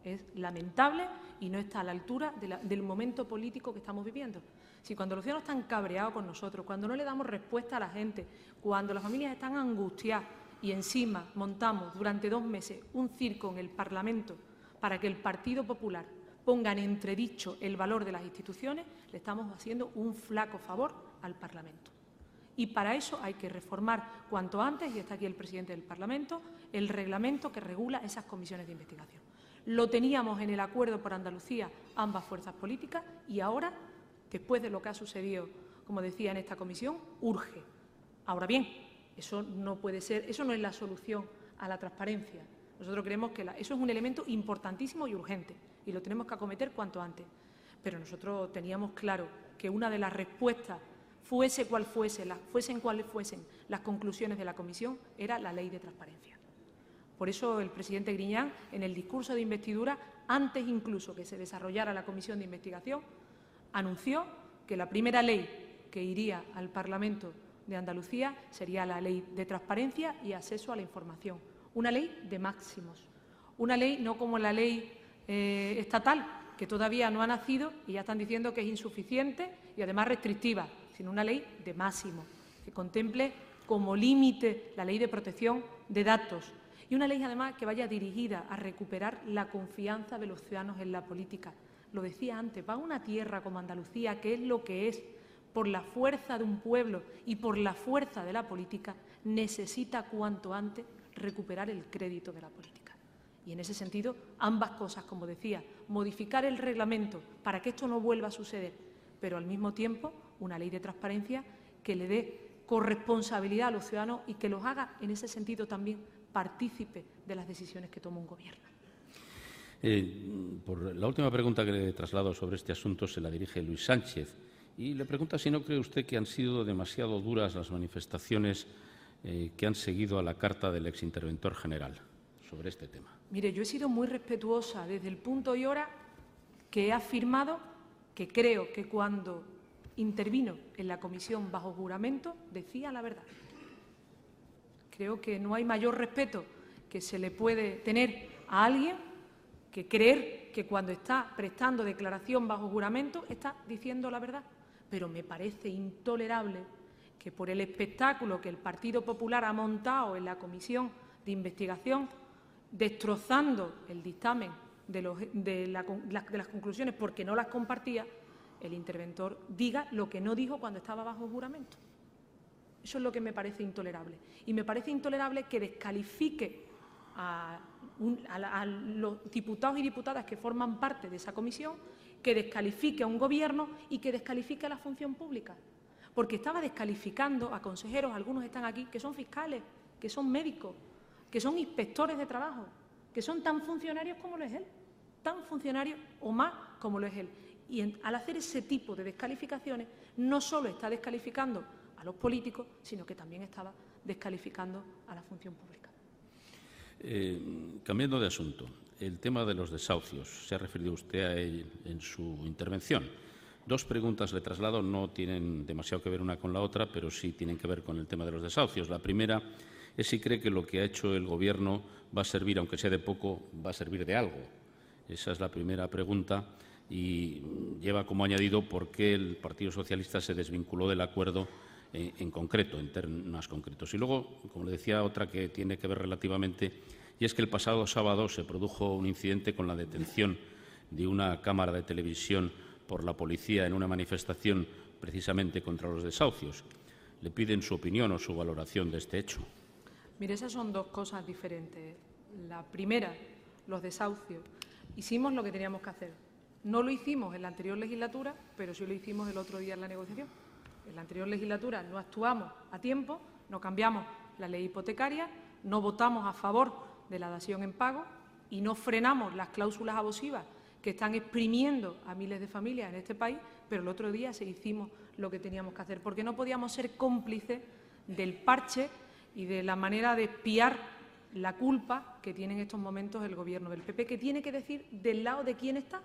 [SPEAKER 4] Es lamentable y no está a la altura del momento político que estamos viviendo. Si cuando los ciudadanos están cabreados con nosotros, cuando no le damos respuesta a la gente, cuando las familias están angustiadas y encima montamos durante 2 meses un circo en el Parlamento para que el Partido Popular ponga en entredicho el valor de las instituciones, le estamos haciendo un flaco favor al Parlamento. Y para eso hay que reformar cuanto antes, y está aquí el presidente del Parlamento, el reglamento que regula esas comisiones de investigación. Lo teníamos en el acuerdo por Andalucía ambas fuerzas políticas y ahora, después de lo que ha sucedido, como decía, en esta comisión, urge. Ahora bien, eso no puede ser, eso no es la solución a la transparencia. Nosotros creemos que eso es un elemento importantísimo y urgente y lo tenemos que acometer cuanto antes. Pero nosotros teníamos claro que una de las respuestas, fuesen cuales fuesen las conclusiones de la comisión, era la ley de transparencia. Por eso el presidente Griñán, en el discurso de investidura, antes incluso que se desarrollara la comisión de investigación, anunció que la primera ley que iría al Parlamento de Andalucía sería la ley de transparencia y acceso a la información. Una ley de máximos. Una ley no como la ley estatal, que todavía no ha nacido y ya están diciendo que es insuficiente y además restrictiva, sino una ley de máximos, que contemple como límite la ley de protección de datos y una ley además que vaya dirigida a recuperar la confianza de los ciudadanos en la política. Lo decía antes, va a una tierra como Andalucía, que es lo que es, por la fuerza de un pueblo y por la fuerza de la política, necesita cuanto antes recuperar el crédito de la política. Y en ese sentido, ambas cosas, como decía, modificar el reglamento para que esto no vuelva a suceder, pero al mismo tiempo una ley de transparencia que le dé corresponsabilidad a los ciudadanos y que los haga, en ese sentido, también partícipe de las decisiones que toma un gobierno.
[SPEAKER 1] Por la última pregunta que le traslado sobre este asunto se la dirige Luis Sánchez y le pregunta si no cree usted que han sido demasiado duras las manifestaciones que han seguido a la carta del exinterventor general sobre este tema.
[SPEAKER 4] Mire, yo he sido muy respetuosa desde el punto y hora que he afirmado que creo que cuando intervino en la comisión bajo juramento decía la verdad. Creo que no hay mayor respeto que se le puede tener a alguien que creer que cuando está prestando declaración bajo juramento está diciendo la verdad. pero me parece intolerable que por el espectáculo que el Partido Popular ha montado en la comisión de investigación, destrozando el dictamen de las conclusiones porque no las compartía, el interventor diga lo que no dijo cuando estaba bajo juramento. Eso es lo que me parece intolerable. Y me parece intolerable que descalifique a los diputados y diputadas que forman parte de esa comisión, que descalifique a un Gobierno y que descalifique a la función pública. Porque estaba descalificando a consejeros, algunos están aquí, que son fiscales, que son médicos, que son inspectores de trabajo, que son tan funcionarios como lo es él, tan funcionarios o más como lo es él. Y al hacer ese tipo de descalificaciones, no solo está descalificando a los políticos, sino que también estaba descalificando a la función pública.
[SPEAKER 5] Cambiando de asunto, el tema de los desahucios, se ha referido usted a él en su intervención. Dos preguntas le traslado, no tienen demasiado que ver una con la otra, pero sí tienen que ver con el tema de los desahucios. La primera es si cree que lo que ha hecho el Gobierno va a servir, aunque sea de poco, va a servir de algo. Esa es la primera pregunta y lleva como añadido por qué el Partido Socialista se desvinculó del acuerdo en concreto, en términos concretos. Y luego, como le decía, otra que tiene que ver relativamente, y es que el pasado sábado se produjo un incidente con la detención de una cámara de televisión por la policía en una manifestación precisamente contra los desahucios. Le piden su opinión o su valoración de este hecho.
[SPEAKER 4] Mire, esas son dos cosas diferentes. La primera, los desahucios. Hicimos lo que teníamos que hacer. No lo hicimos en la anterior legislatura, pero sí lo hicimos el otro día en la negociación. En la anterior legislatura no actuamos a tiempo, no cambiamos la ley hipotecaria, no votamos a favor de la dación en pago y no frenamos las cláusulas abusivas que están exprimiendo a miles de familias en este país, pero el otro día sí hicimos lo que teníamos que hacer, porque no podíamos ser cómplices del parche y de la manera de expiar la culpa que tiene en estos momentos el Gobierno del PP, que tiene que decir del lado de quién está.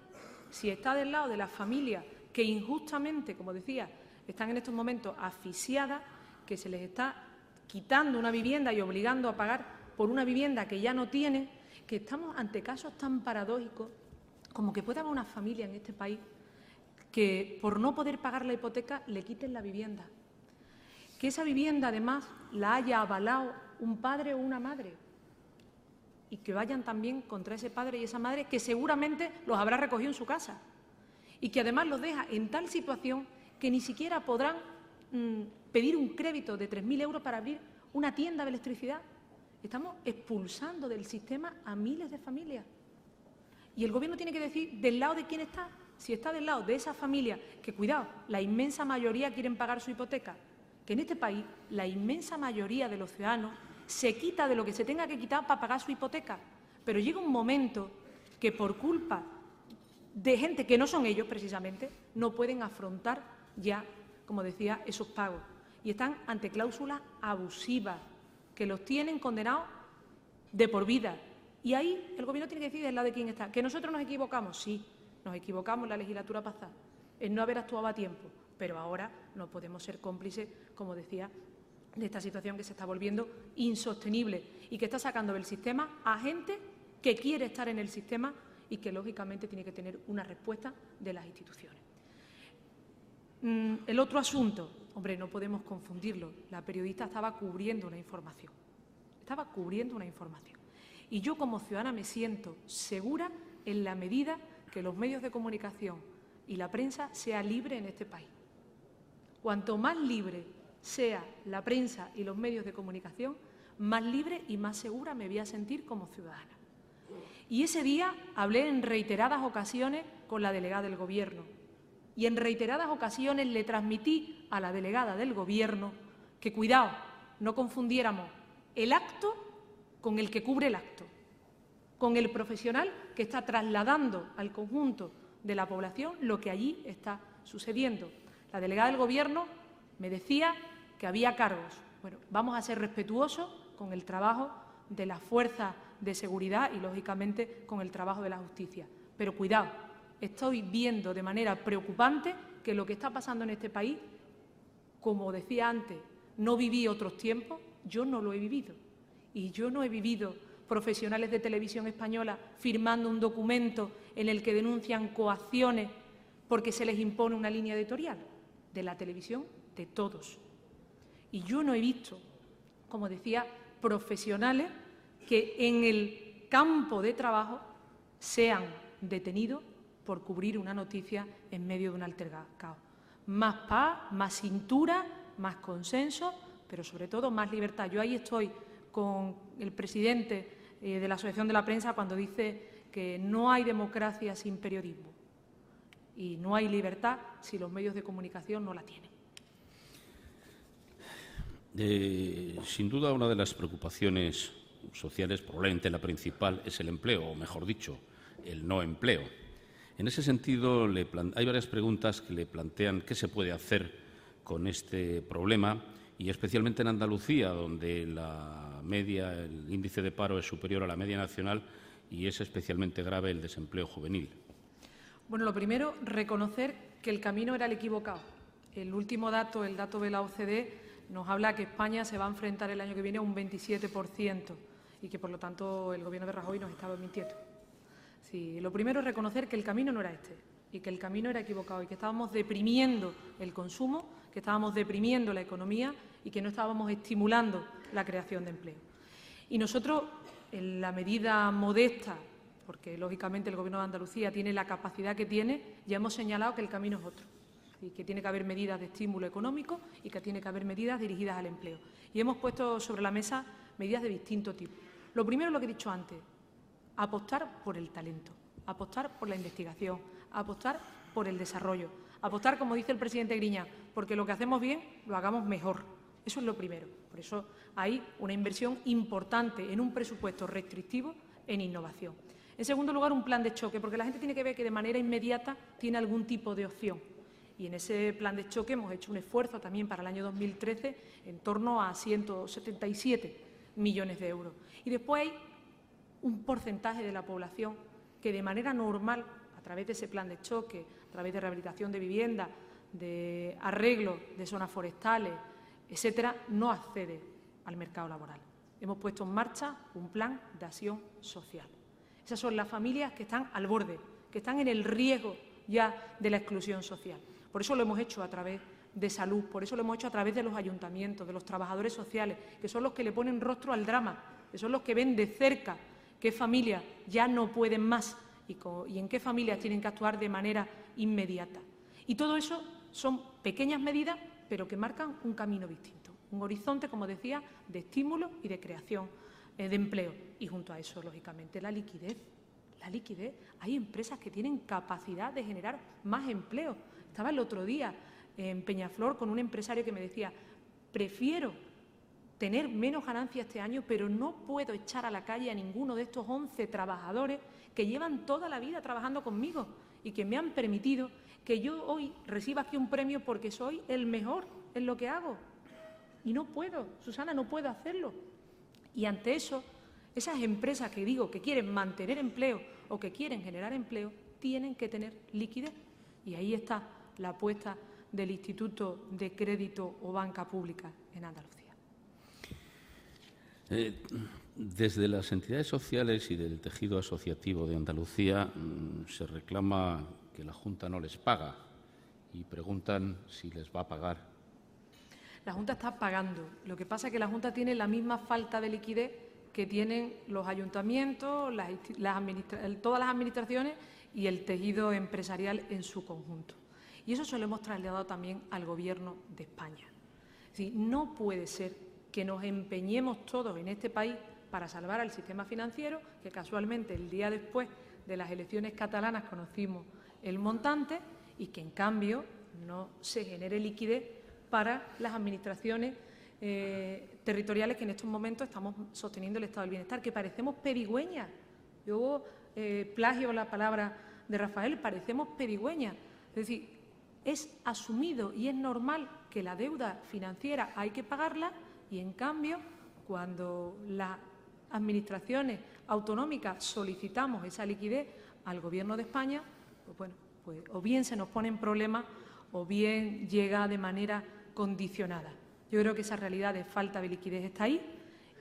[SPEAKER 4] Si está del lado de las familias que injustamente, como decía, están en estos momentos asfixiadas, que se les está quitando una vivienda y obligando a pagar por una vivienda que ya no tienen, que estamos ante casos tan paradójicos como que pueda haber una familia en este país que por no poder pagar la hipoteca le quiten la vivienda. Que esa vivienda además la haya avalado un padre o una madre y que vayan también contra ese padre y esa madre que seguramente los habrá recogido en su casa y que además los deja en tal situación que ni siquiera podrán pedir un crédito de 3.000 euros para abrir una tienda de electricidad. Estamos expulsando del sistema a miles de familias. Y el Gobierno tiene que decir del lado de quién está. Si está del lado de esa familia, que cuidado, la inmensa mayoría quieren pagar su hipoteca, que en este país la inmensa mayoría de los ciudadanos se quita de lo que se tenga que quitar para pagar su hipoteca. Pero llega un momento que por culpa de gente que no son ellos precisamente, no pueden afrontar ya, como decía, esos pagos. Y están ante cláusulas abusivas que los tienen condenados de por vida. Y ahí el Gobierno tiene que decir del lado de quién está. ¿Que nosotros nos equivocamos? Sí, nos equivocamos en la legislatura pasada, en no haber actuado a tiempo, pero ahora no podemos ser cómplices, como decía, de esta situación que se está volviendo insostenible y que está sacando del sistema a gente que quiere estar en el sistema y que, lógicamente, tiene que tener una respuesta de las instituciones. El otro asunto, hombre, no podemos confundirlo. La periodista estaba cubriendo una información. Estaba cubriendo una información. Y yo, como ciudadana, me siento segura en la medida que los medios de comunicación y la prensa sea libre en este país. Cuanto más libre sea la prensa y los medios de comunicación, más libre y más segura me voy a sentir como ciudadana. Y ese día hablé en reiteradas ocasiones con la delegada del Gobierno y en reiteradas ocasiones le transmití a la delegada del Gobierno que, cuidado, no confundiéramos el acto con el que cubre el acto, con el profesional que está trasladando al conjunto de la población lo que allí está sucediendo. La delegada del Gobierno me decía que había cargos. Bueno, vamos a ser respetuosos con el trabajo de las fuerzas de seguridad y, lógicamente, con el trabajo de la justicia. Pero cuidado, estoy viendo de manera preocupante que lo que está pasando en este país, como decía antes, no viví otros tiempos, yo no lo he vivido. Y yo no he vivido profesionales de televisión española firmando un documento en el que denuncian coacciones porque se les impone una línea editorial. de la televisión de todos. Y yo no he visto, como decía, profesionales que en el campo de trabajo sean detenidos por cubrir una noticia en medio de un altercado. Más paz, más cintura, más consenso, pero sobre todo más libertad. Yo ahí estoy con el presidente de la Asociación de la Prensa cuando dice que no hay democracia sin periodismo y no hay libertad si los medios de comunicación no la tienen.
[SPEAKER 5] Sin duda, una de las preocupaciones sociales, probablemente la principal, es el empleo, o mejor dicho, el no empleo. En ese sentido, hay varias preguntas que le plantean qué se puede hacer con este problema, y especialmente en Andalucía, donde la media, el índice de paro es superior a la media nacional y es especialmente grave el desempleo juvenil. Bueno,
[SPEAKER 4] lo primero, reconocer que el camino era el equivocado. El último dato, el dato de la OCDE, nos habla que España se va a enfrentar el año que viene a un 27% y que, por lo tanto, el Gobierno de Rajoy nos estaba mintiendo. Sí, lo primero es reconocer que el camino no era este y que el camino era equivocado y que estábamos deprimiendo el consumo, que estábamos deprimiendo la economía y que no estábamos estimulando la creación de empleo. Y nosotros, en la medida modesta, porque lógicamente el Gobierno de Andalucía tiene la capacidad que tiene, ya hemos señalado que el camino es otro y que tiene que haber medidas de estímulo económico y que tiene que haber medidas dirigidas al empleo. Y hemos puesto sobre la mesa medidas de distinto tipo. Lo primero, lo que he dicho antes, apostar por el talento, apostar por la investigación, apostar por el desarrollo, apostar, como dice el presidente Griñán, porque lo que hacemos bien lo hagamos mejor. Eso es lo primero. Por eso hay una inversión importante en un presupuesto restrictivo en innovación. En segundo lugar, un plan de choque, porque la gente tiene que ver que de manera inmediata tiene algún tipo de opción. Y en ese plan de choque hemos hecho un esfuerzo también para el año 2013 en torno a 177 millones de euros. Y después hay un porcentaje de la población que de manera normal, a través de ese plan de choque, a través de rehabilitación de vivienda, de arreglo de zonas forestales, etcétera, no accede al mercado laboral. Hemos puesto en marcha un plan de acción social. Esas son las familias que están al borde, que están en el riesgo ya de la exclusión social. Por eso lo hemos hecho a través de salud, por eso lo hemos hecho a través de los ayuntamientos, de los trabajadores sociales, que son los que le ponen rostro al drama, que son los que ven de cerca qué familias ya no pueden más y en qué familias tienen que actuar de manera inmediata. Y todo eso son pequeñas medidas, pero que marcan un camino distinto, un horizonte, como decía, de estímulo y de creación de empleo. Y junto a eso, lógicamente, la liquidez. La liquidez. Hay empresas que tienen capacidad de generar más empleo. Estaba el otro día en Peñaflor con un empresario que me decía, prefiero tener menos ganancias este año, pero no puedo echar a la calle a ninguno de estos 11 trabajadores que llevan toda la vida trabajando conmigo y que me han permitido que yo hoy reciba aquí un premio porque soy el mejor en lo que hago. Y no puedo, Susana, no puedo hacerlo. Y ante eso, esas empresas que digo que quieren mantener empleo o que quieren generar empleo, tienen que tener liquidez. Y ahí está la apuesta del Instituto de Crédito o Banca Pública en Andalucía.
[SPEAKER 5] Desde las entidades sociales y del tejido asociativo de Andalucía se reclama que la Junta no les paga y preguntan si les va a pagar.
[SPEAKER 4] La Junta está pagando. Lo que pasa es que la Junta tiene la misma falta de liquidez que tienen los ayuntamientos, todas las administraciones y el tejido empresarial en su conjunto. Y eso se lo hemos trasladado también al Gobierno de España. Es decir, no puede ser que nos empeñemos todos en este país para salvar al sistema financiero, que casualmente el día después de las elecciones catalanas conocimos el montante y que en cambio no se genere liquidez para las administraciones territoriales que en estos momentos estamos sosteniendo el estado del bienestar, que parecemos pedigüeñas. Yo plagio la palabra de Rafael, parecemos pedigüeñas. Es decir, es asumido y es normal que la deuda financiera hay que pagarla y, en cambio, cuando las administraciones autonómicas solicitamos esa liquidez al Gobierno de España, pues o bien se nos ponen problemas o bien llega de manera condicionada. Yo creo que esa realidad de falta de liquidez está ahí.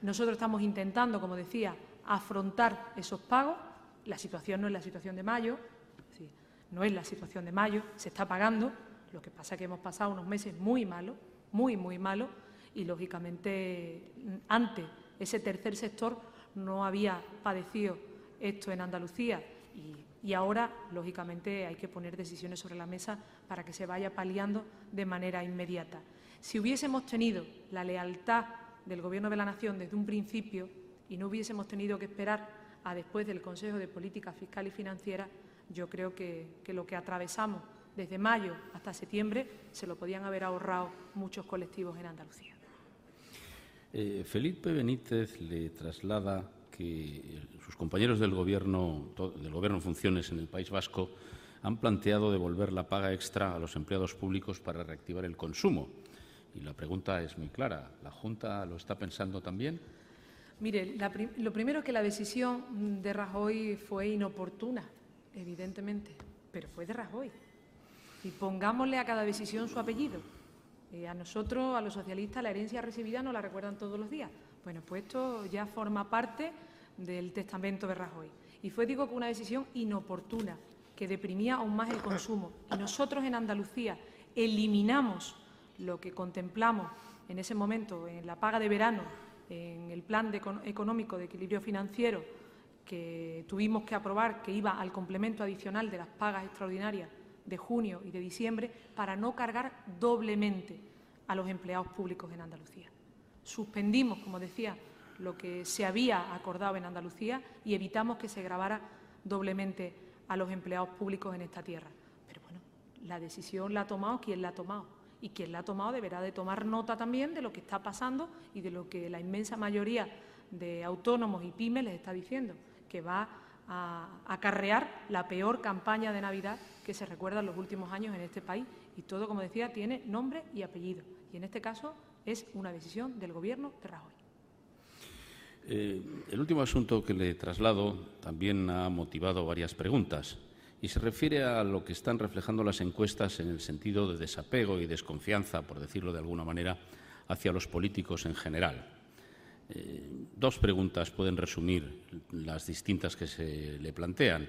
[SPEAKER 4] Nosotros estamos intentando, como decía, afrontar esos pagos. La situación no es la situación de mayo, no es la situación de mayo, se está pagando, Lo que pasa es que hemos pasado unos meses muy malos, muy malos, y lógicamente antes ese tercer sector no había padecido esto en Andalucía y ahora, lógicamente, hay que poner decisiones sobre la mesa para que se vaya paliando de manera inmediata. Si hubiésemos tenido la lealtad del Gobierno de la Nación desde un principio y no hubiésemos tenido que esperar a después del Consejo de Política Fiscal y Financiera, yo creo que lo que atravesamos desde mayo hasta septiembre se lo podían haber ahorrado muchos colectivos en Andalucía.
[SPEAKER 5] Felipe Benítez le traslada que sus compañeros del Gobierno en funciones en el País Vasco han planteado devolver la paga extra a los empleados públicos para reactivar el consumo. Y la pregunta es muy clara. ¿La Junta lo está pensando también?
[SPEAKER 4] Mire, lo primero es que la decisión de Rajoy fue inoportuna, evidentemente, pero fue de Rajoy. Y pongámosle a cada decisión su apellido. A nosotros, a los socialistas, la herencia recibida nos la recuerdan todos los días. Bueno, pues esto ya forma parte del testamento de Rajoy. Y fue, digo, que una decisión inoportuna, que deprimía aún más el consumo. Y nosotros en Andalucía eliminamos lo que contemplamos en ese momento en la paga de verano, en el plan económico de equilibrio financiero que tuvimos que aprobar, que iba al complemento adicional de las pagas extraordinarias de junio y de diciembre, para no cargar doblemente a los empleados públicos en Andalucía. Suspendimos, como decía, lo que se había acordado en Andalucía y evitamos que se gravara doblemente a los empleados públicos en esta tierra. Pero bueno, la decisión la ha tomado quien la ha tomado y quien la ha tomado deberá de tomar nota también de lo que está pasando y de lo que la inmensa mayoría de autónomos y pymes les está diciendo, que va a acarrear la peor campaña de Navidad que se recuerda en los últimos años en este país. Y todo, como decía, tiene nombre y apellido. Y en este caso es una decisión del Gobierno de Rajoy.
[SPEAKER 5] El último asunto que le traslado también ha motivado varias preguntas y se refiere a lo que están reflejando las encuestas en el sentido de desapego y desconfianza, por decirlo de alguna manera, hacia los políticos en general. Dos preguntas pueden resumir las distintas que se le plantean.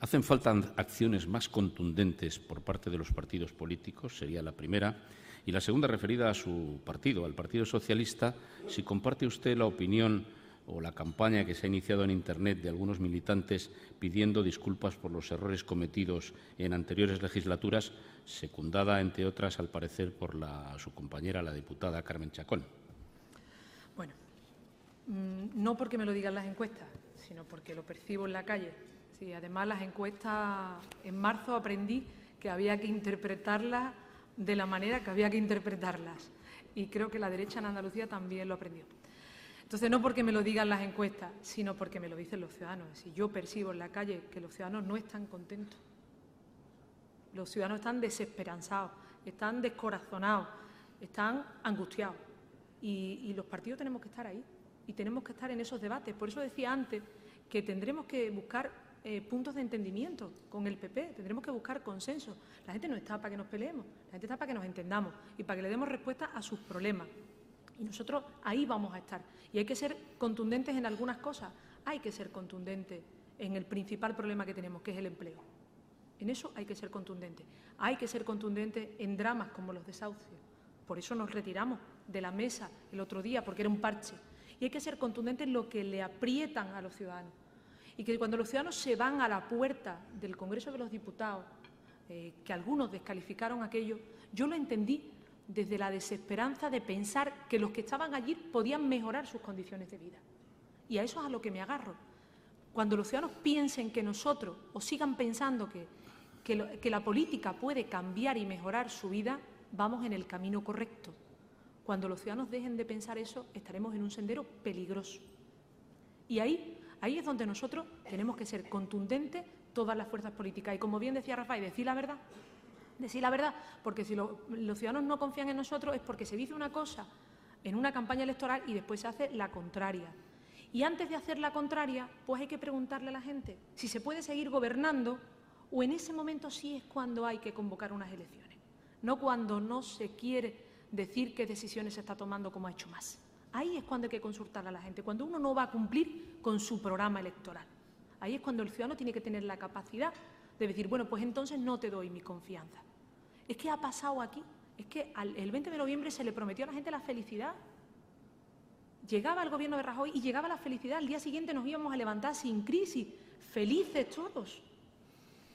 [SPEAKER 5] ¿Hacen falta acciones más contundentes por parte de los partidos políticos? Sería la primera. Y la segunda, referida a su partido, al Partido Socialista, si comparte usted la opinión o la campaña que se ha iniciado en Internet de algunos militantes pidiendo disculpas por los errores cometidos en anteriores legislaturas, secundada, entre otras, al parecer, por su compañera, la diputada Carmen Chacón.
[SPEAKER 4] Bueno, no porque me lo digan las encuestas, sino porque lo percibo en la calle. Sí, además, las encuestas, en marzo aprendí que había que interpretarlas de la manera que había que interpretarlas. Y creo que la derecha en Andalucía también lo aprendió. Entonces, no porque me lo digan las encuestas, sino porque me lo dicen los ciudadanos. Es decir, yo percibo en la calle que los ciudadanos no están contentos. Los ciudadanos están desesperanzados, están descorazonados, están angustiados. Y los partidos tenemos que estar ahí y tenemos que estar en esos debates. Por eso decía antes que tendremos que buscar puntos de entendimiento con el PP, tendremos que buscar consenso. La gente no está para que nos peleemos, la gente está para que nos entendamos y para que le demos respuesta a sus problemas. Y nosotros ahí vamos a estar. Y hay que ser contundentes en algunas cosas. Hay que ser contundentes en el principal problema que tenemos, que es el empleo. En eso hay que ser contundentes. Hay que ser contundentes en dramas como los desahucios. Por eso nos retiramos de la mesa el otro día, porque era un parche. Y hay que ser contundentes en lo que le aprietan a los ciudadanos. Y que cuando los ciudadanos se van a la puerta del Congreso de los Diputados, que algunos descalificaron aquello, yo lo entendí desde la desesperanza de pensar que los que estaban allí podían mejorar sus condiciones de vida. Y a eso es a lo que me agarro. Cuando los ciudadanos piensen que nosotros, o sigan pensando que la política puede cambiar y mejorar su vida, vamos en el camino correcto. Cuando los ciudadanos dejen de pensar eso, estaremos en un sendero peligroso. Y ahí es donde nosotros tenemos que ser contundentes, todas las fuerzas políticas. Y como bien decía Rafael, decir la verdad. Decir la verdad, porque si los ciudadanos no confían en nosotros es porque se dice una cosa en una campaña electoral y después se hace la contraria. Y antes de hacer la contraria, pues hay que preguntarle a la gente si se puede seguir gobernando o en ese momento sí es cuando hay que convocar unas elecciones, no cuando no se quiere decir qué decisiones se está tomando como ha hecho más. Ahí es cuando hay que consultar a la gente, cuando uno no va a cumplir con su programa electoral. Ahí es cuando el ciudadano tiene que tener la capacidad de decir, bueno, pues entonces no te doy mi confianza. Es que ha pasado aquí. Es que el 20 de noviembre se le prometió a la gente la felicidad. Llegaba el gobierno de Rajoy y llegaba la felicidad. Al día siguiente nos íbamos a levantar sin crisis, felices todos.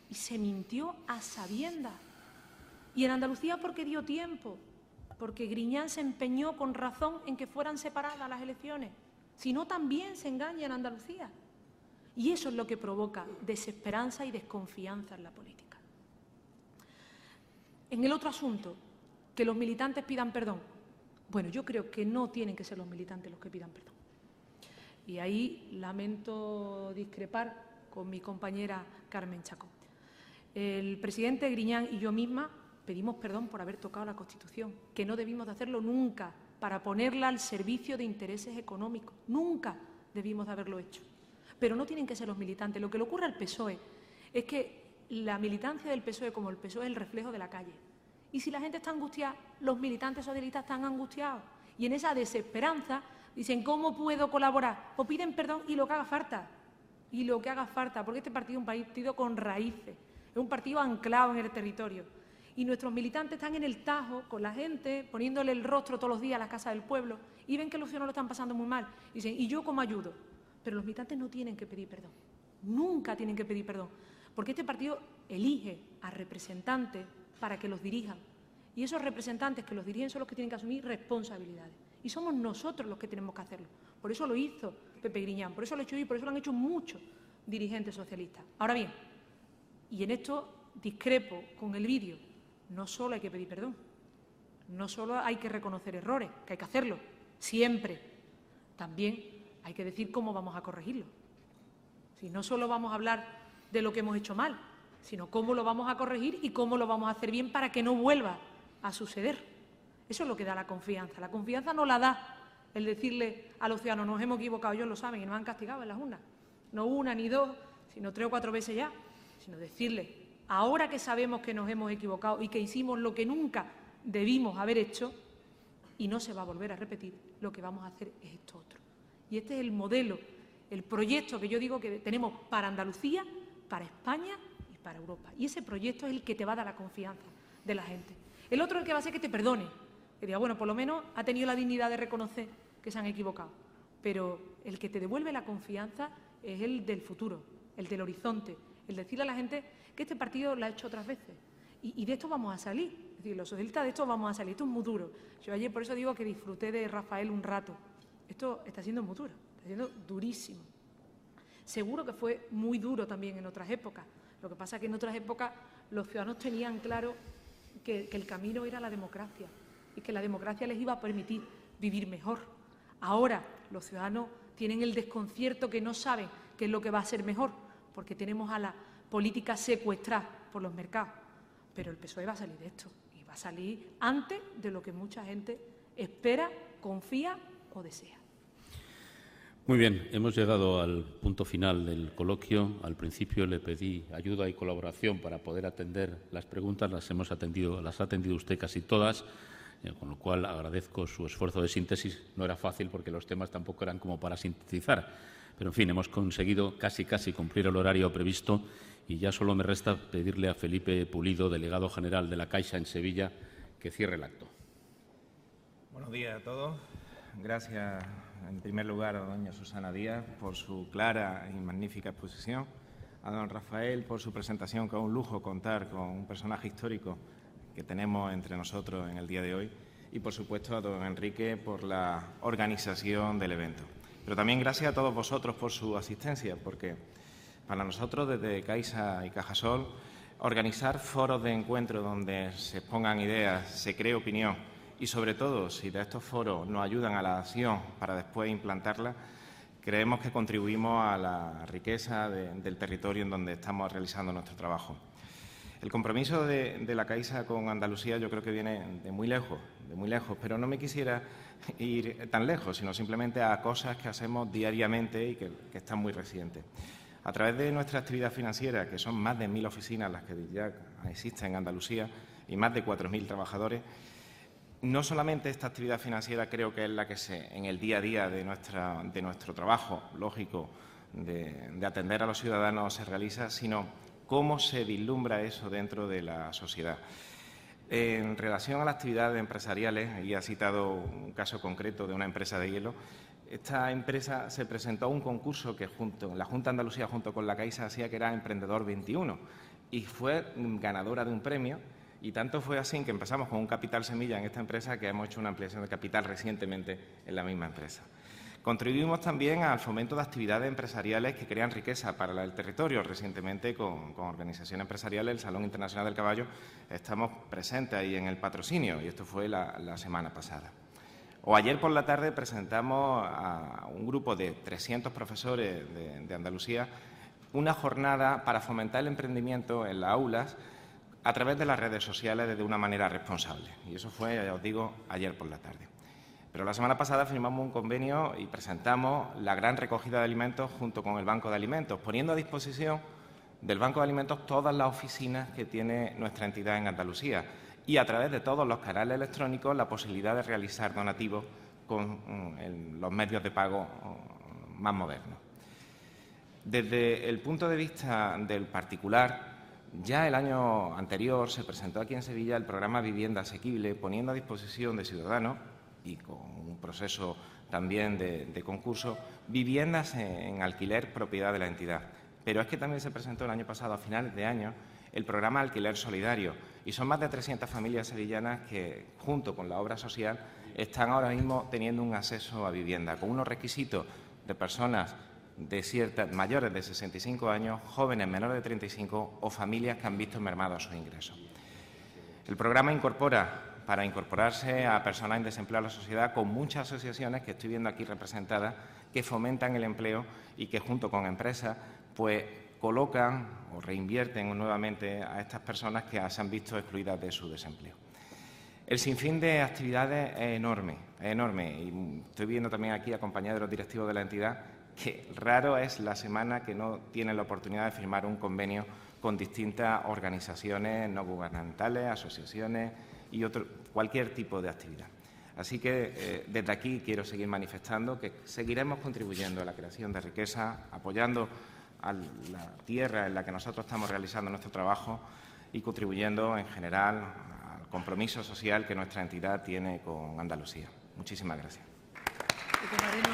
[SPEAKER 4] Y se mintió a sabiendas. Y en Andalucía porque dio tiempo, porque Griñán se empeñó con razón en que fueran separadas las elecciones. Si no, también se engaña en Andalucía. Y eso es lo que provoca desesperanza y desconfianza en la política. En el otro asunto, que los militantes pidan perdón. Bueno, yo creo que no tienen que ser los militantes los que pidan perdón. Y ahí lamento discrepar con mi compañera Carmen Chacón. El presidente Griñán y yo misma pedimos perdón por haber tocado la Constitución, que no debimos de hacerlo nunca, para ponerla al servicio de intereses económicos. Nunca debimos de haberlo hecho. Pero no tienen que ser los militantes. Lo que le ocurre al PSOE es que la militancia del PSOE, como el PSOE, es el reflejo de la calle. Y si la gente está angustiada, los militantes socialistas están angustiados. Y en esa desesperanza dicen, ¿cómo puedo colaborar? O piden perdón y lo que haga falta. Y lo que haga falta, porque este partido es un partido con raíces, es un partido anclado en el territorio. Y nuestros militantes están en el Tajo con la gente, poniéndole el rostro todos los días a las casas del pueblo, y ven que los ciudadanos lo están pasando muy mal. Y dicen, ¿y yo cómo ayudo? Pero los militantes no tienen que pedir perdón. Nunca tienen que pedir perdón. Porque este partido elige a representantes para que los dirijan. Y esos representantes que los dirigen son los que tienen que asumir responsabilidades. Y somos nosotros los que tenemos que hacerlo. Por eso lo hizo Pepe Griñán, por eso lo he hecho yo y por eso lo han hecho muchos dirigentes socialistas. Ahora bien, y en esto discrepo con el vídeo, no solo hay que pedir perdón, no solo hay que reconocer errores, que hay que hacerlo, siempre. También hay que decir cómo vamos a corregirlo. Si no solo vamos a hablar de lo que hemos hecho mal, sino cómo lo vamos a corregir y cómo lo vamos a hacer bien para que no vuelva a suceder. Eso es lo que da la confianza. La confianza no la da el decirle a los ciudadanos, nos hemos equivocado, ellos lo saben y nos han castigado en las urnas. No una ni dos, sino 3 o 4 veces ya, sino decirle, ahora que sabemos que nos hemos equivocado y que hicimos lo que nunca debimos haber hecho y no se va a volver a repetir, lo que vamos a hacer es esto otro. Y este es el modelo, el proyecto que yo digo que tenemos para Andalucía, para España y para Europa. Y ese proyecto es el que te va a dar la confianza de la gente. El otro es el que va a hacer que te perdone, que diga, bueno, por lo menos ha tenido la dignidad de reconocer que se han equivocado. Pero el que te devuelve la confianza es el del futuro, el del horizonte, el decirle a la gente que este partido lo ha hecho otras veces. Y de esto vamos a salir. Es decir, los socialistas de esto vamos a salir. Esto es muy duro. Yo ayer por eso digo que disfruté de Rafael un rato. Esto está siendo muy duro, está siendo durísimo. Seguro que fue muy duro también en otras épocas. Lo que pasa es que en otras épocas los ciudadanos tenían claro que el camino era la democracia y que la democracia les iba a permitir vivir mejor. Ahora los ciudadanos tienen el desconcierto que no saben qué es lo que va a ser mejor, porque tenemos a la política secuestrada por los mercados. Pero el PSOE va a salir de esto y va a salir antes de lo que mucha gente espera, confía o desea.
[SPEAKER 5] Muy bien, hemos llegado al punto final del coloquio. Al principio le pedí ayuda y colaboración para poder atender las preguntas. Las ha atendido usted casi todas, con lo cual agradezco su esfuerzo de síntesis. No era fácil porque los temas tampoco eran como para sintetizar. Pero, en fin, hemos conseguido casi cumplir el horario previsto y ya solo me resta pedirle a Felipe Pulido, delegado general de la Caixa en Sevilla, que cierre el acto.
[SPEAKER 6] Buenos días a todos. Gracias, en primer lugar, a doña Susana Díaz por su clara y magnífica exposición, a don Rafael por su presentación, que es un lujo contar con un personaje histórico que tenemos entre nosotros en el día de hoy, y, por supuesto, a don Enrique por la organización del evento. Pero también gracias a todos vosotros por su asistencia, porque para nosotros, desde Caixa y Cajasol, organizar foros de encuentro donde se expongan ideas, se cree opinión, y, sobre todo, si de estos foros nos ayudan a la acción para después implantarla, creemos que contribuimos a la riqueza del territorio en donde estamos realizando nuestro trabajo. El compromiso de la Caixa con Andalucía yo creo que viene de muy lejos, pero no me quisiera ir tan lejos, sino simplemente a cosas que hacemos diariamente y que están muy recientes. A través de nuestra actividad financiera, que son más de 1.000 oficinas las que ya existen en Andalucía y más de 4.000 trabajadores, no solamente esta actividad financiera creo que es la que en el día a día de nuestro trabajo, lógico, de atender a los ciudadanos se realiza, sino cómo se vislumbra eso dentro de la sociedad. En relación a las actividades empresariales, y ha citado un caso concreto de una empresa de hielo, esta empresa se presentó a un concurso que la Junta de Andalucía junto con la Caixa hacía, que era Emprendedor 21, y fue ganadora de un premio, y tanto fue así que empezamos con un capital semilla en esta empresa que hemos hecho una ampliación de capital recientemente en la misma empresa. Contribuimos también al fomento de actividades empresariales que crean riqueza para el territorio. Recientemente, con organizaciones empresariales, el Salón Internacional del Caballo, estamos presentes ahí en el patrocinio, y esto fue la semana pasada. O ayer por la tarde presentamos a un grupo de 300 profesores de Andalucía una jornada para fomentar el emprendimiento en las aulas a través de las redes sociales de una manera responsable. Y eso fue, ya os digo, ayer por la tarde. Pero la semana pasada firmamos un convenio y presentamos la gran recogida de alimentos junto con el Banco de Alimentos, poniendo a disposición del Banco de Alimentos todas las oficinas que tiene nuestra entidad en Andalucía y a través de todos los canales electrónicos la posibilidad de realizar donativos con los medios de pago más modernos. Desde el punto de vista del particular, ya el año anterior se presentó aquí en Sevilla el programa Vivienda Asequible, poniendo a disposición de ciudadanos y con un proceso también de concurso, viviendas en alquiler propiedad de la entidad. Pero es que también se presentó el año pasado, a finales de año, el programa Alquiler Solidario, y son más de 300 familias sevillanas que, junto con la obra social, están ahora mismo teniendo un acceso a vivienda, con unos requisitos de personas mayores de 65 años, jóvenes menores de 35 o familias que han visto mermados sus ingresos. El programa incorpora, para incorporarse a personas en desempleo a la sociedad, con muchas asociaciones que estoy viendo aquí representadas, que fomentan el empleo y que, junto con empresas, pues colocan o reinvierten nuevamente a estas personas que se han visto excluidas de su desempleo. El sinfín de actividades es enorme, y estoy viendo también aquí a compañeros de los directivos de la entidad que raro es la semana que no tienen la oportunidad de firmar un convenio con distintas organizaciones no gubernamentales, asociaciones y cualquier tipo de actividad. Así que desde aquí quiero seguir manifestando que seguiremos contribuyendo a la creación de riqueza, apoyando a la tierra en la que nosotros estamos realizando nuestro trabajo y contribuyendo en general al compromiso social que nuestra entidad tiene con Andalucía. Muchísimas gracias.
[SPEAKER 3] Marino.